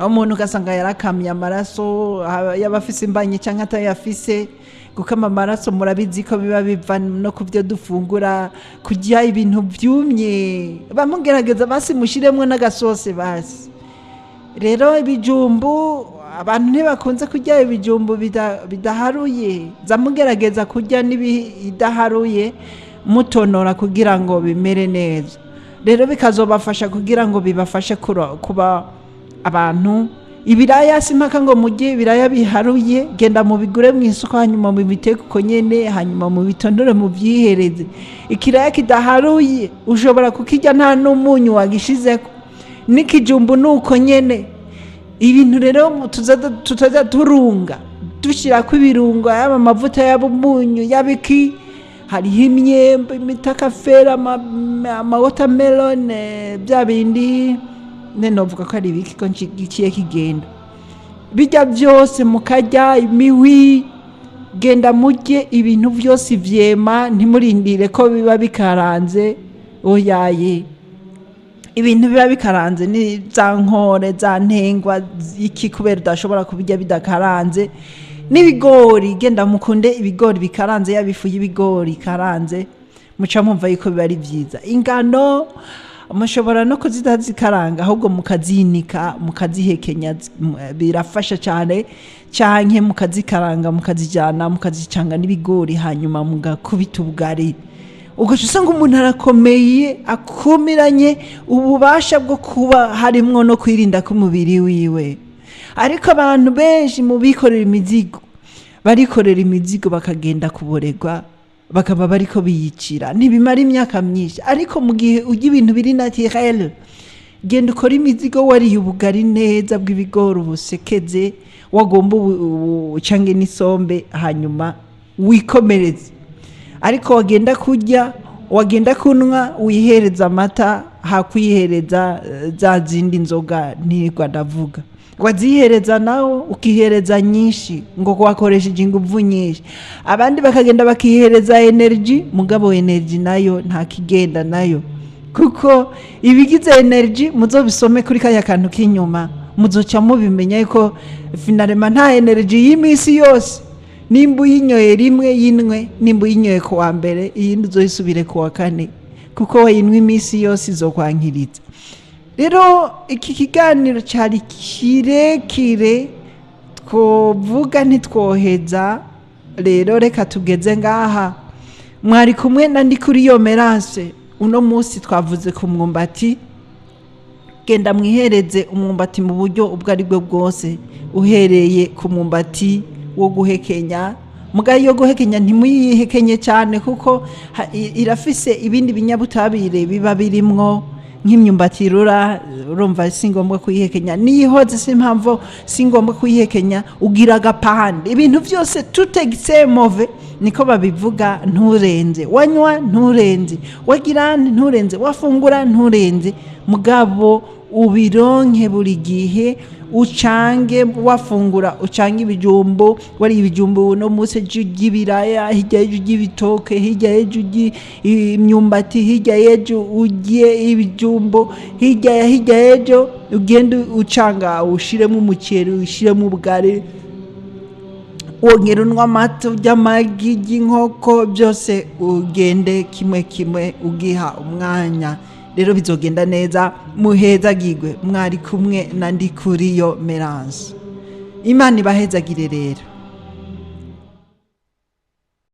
Umuntu ugasanga yarakamye amaraso, yabafise imbanye cyangwa atayafise. Gukama amaraso murabizi ko biba biva no ku byo dufungura, kujya ibintu byumye, bamugerageza basi mushiremwe n'agasose basi. Rero ibijumbu, abantu ntibakunze kujya ibijumbu bidaharuye, zamugerageza kujya n'ibidaharuye mutonora kugira ngo bimere neza. rero bikazobafasha kugira ngo bibafashe kuba abantu. Ibiraya simpaka ngo mujye ibiraya biharuye, genda mu bigure mu isoko hanyuma mu biteke uko nyene, hanyuma mu bitondore mu vyihereze. Ikiraya kidaharuye ushobora kukirya nta n'umunyu wagishizeko, n'ikijumbu nuko nyene. Ibintu rero tutaza turunga dushirako ibirungo, yaba amavuta, yaba umunyu, yabiki, hariho imyembe, imitakafera, ama watermelon, bya bindi novuga ko ari ibiki ko gikiye kigenda. Bijya byose mukarya, imihwi, genda murye ibintu byose vyema, ntimurindire ko biba bikaranze. Oyaye, ibintu biba bikaranze ni za nkore, za ntengwa, iki kubera udashobora kubijya bidakaranze. N'ibigori, genda mukunde ibigori bikaranze, yabifu y'ibigori karanze, muca mumva yuko biba ari vyiza. Ingano mushobora no kuzitazikaranga, ahubwo mukazinika, mukazihekenya, birafasha cyane. Canke mukazikaranga, mukazijana, mukazicanga n'ibigori, hanyuma mugakubita ubugari. Ugaca usanga umuntu arakomeye, akumiranye ububasha bwo kuba harimwo no kwirinda k'umubiri wiwe. Ariko abantu benshi mu bikorera imizigo, barikorera imizigo bakagenda kuboregwa, bakaba bariko biyicira, ntibimara imyaka myinshi. Ariko mu gihe ujya ibintu biri naturel, genda ukora imizigo wariye ubugari neza bw'ibigori ubusekeze, wagomba ucange n'isombe, hanyuma wikomereze. Ariko wagenda kurya, wagenda kunwa, wihereza amata, hakwihereza za zindi nzoga ntirwa ndavuga. Wazihereza nawo ukihereza nyinshi ngo wakoresheje inguvu nyinshi. Abandi bakagenda bakihereza energy, mugabo energy nayo nta kigenda nayo, kuko ibigize energy muzobisome kuri kaya kantu k'inyuma, muzoca mubimenya yuko finalema nta energy y'imisi yose. Nimba uyinyoye rimwe yinwe, nimba uyinyoye ku wa mbere, iyindi uzoyisubire ku wa kane, kuko wayinwa imisi yose izokwankiriza. Rero iki kiganiro cyari kirekire, twovuga ntitwoheza. Rero reka tugeze ngaha. Mwari kumwe na Ndikuri Yomerance. Uno munsi twavuze ku mwumbati. Genda mwihereze umwumbati mu buryo ubwo ari bwo bwose, uhereye ku mwumbati wo guhekenya. Mugayo yo guhekenya ntimuyihekenye cyane, kuko irafise ibindi binyabutabire biba birimwo, nk'imyumbati urumva si ngombwa kuyihekenya. Niyihoze si impamvu si ngombwa kuyihekenya, ugira agapande. Ibintu byose tutegise move niko babivuga, nturenze. Wanywa nturenze, wagira nturenze, wafungura nturenze, mugabo ubironke buri gihe. Ucange wafungura, ucange ibijumbo, wari ibijumbo no munsi y'ibiraya, hirya y'ibitoke, hirya y'imyumbati, hirya y'ejo ugiye ibijumbo, hirya y'ejo ugende ucanga, ushiremo umuceri, ushiremo ubugari, wongera unwa amata, urya amagi y'inkoko, byose ugende kimwe kimwe ugiha umwanya. Rero bizogenda neza, muhezagirwe. Mwari kumwe na Ndikuri Yomerance. Imana ibahezagire rero.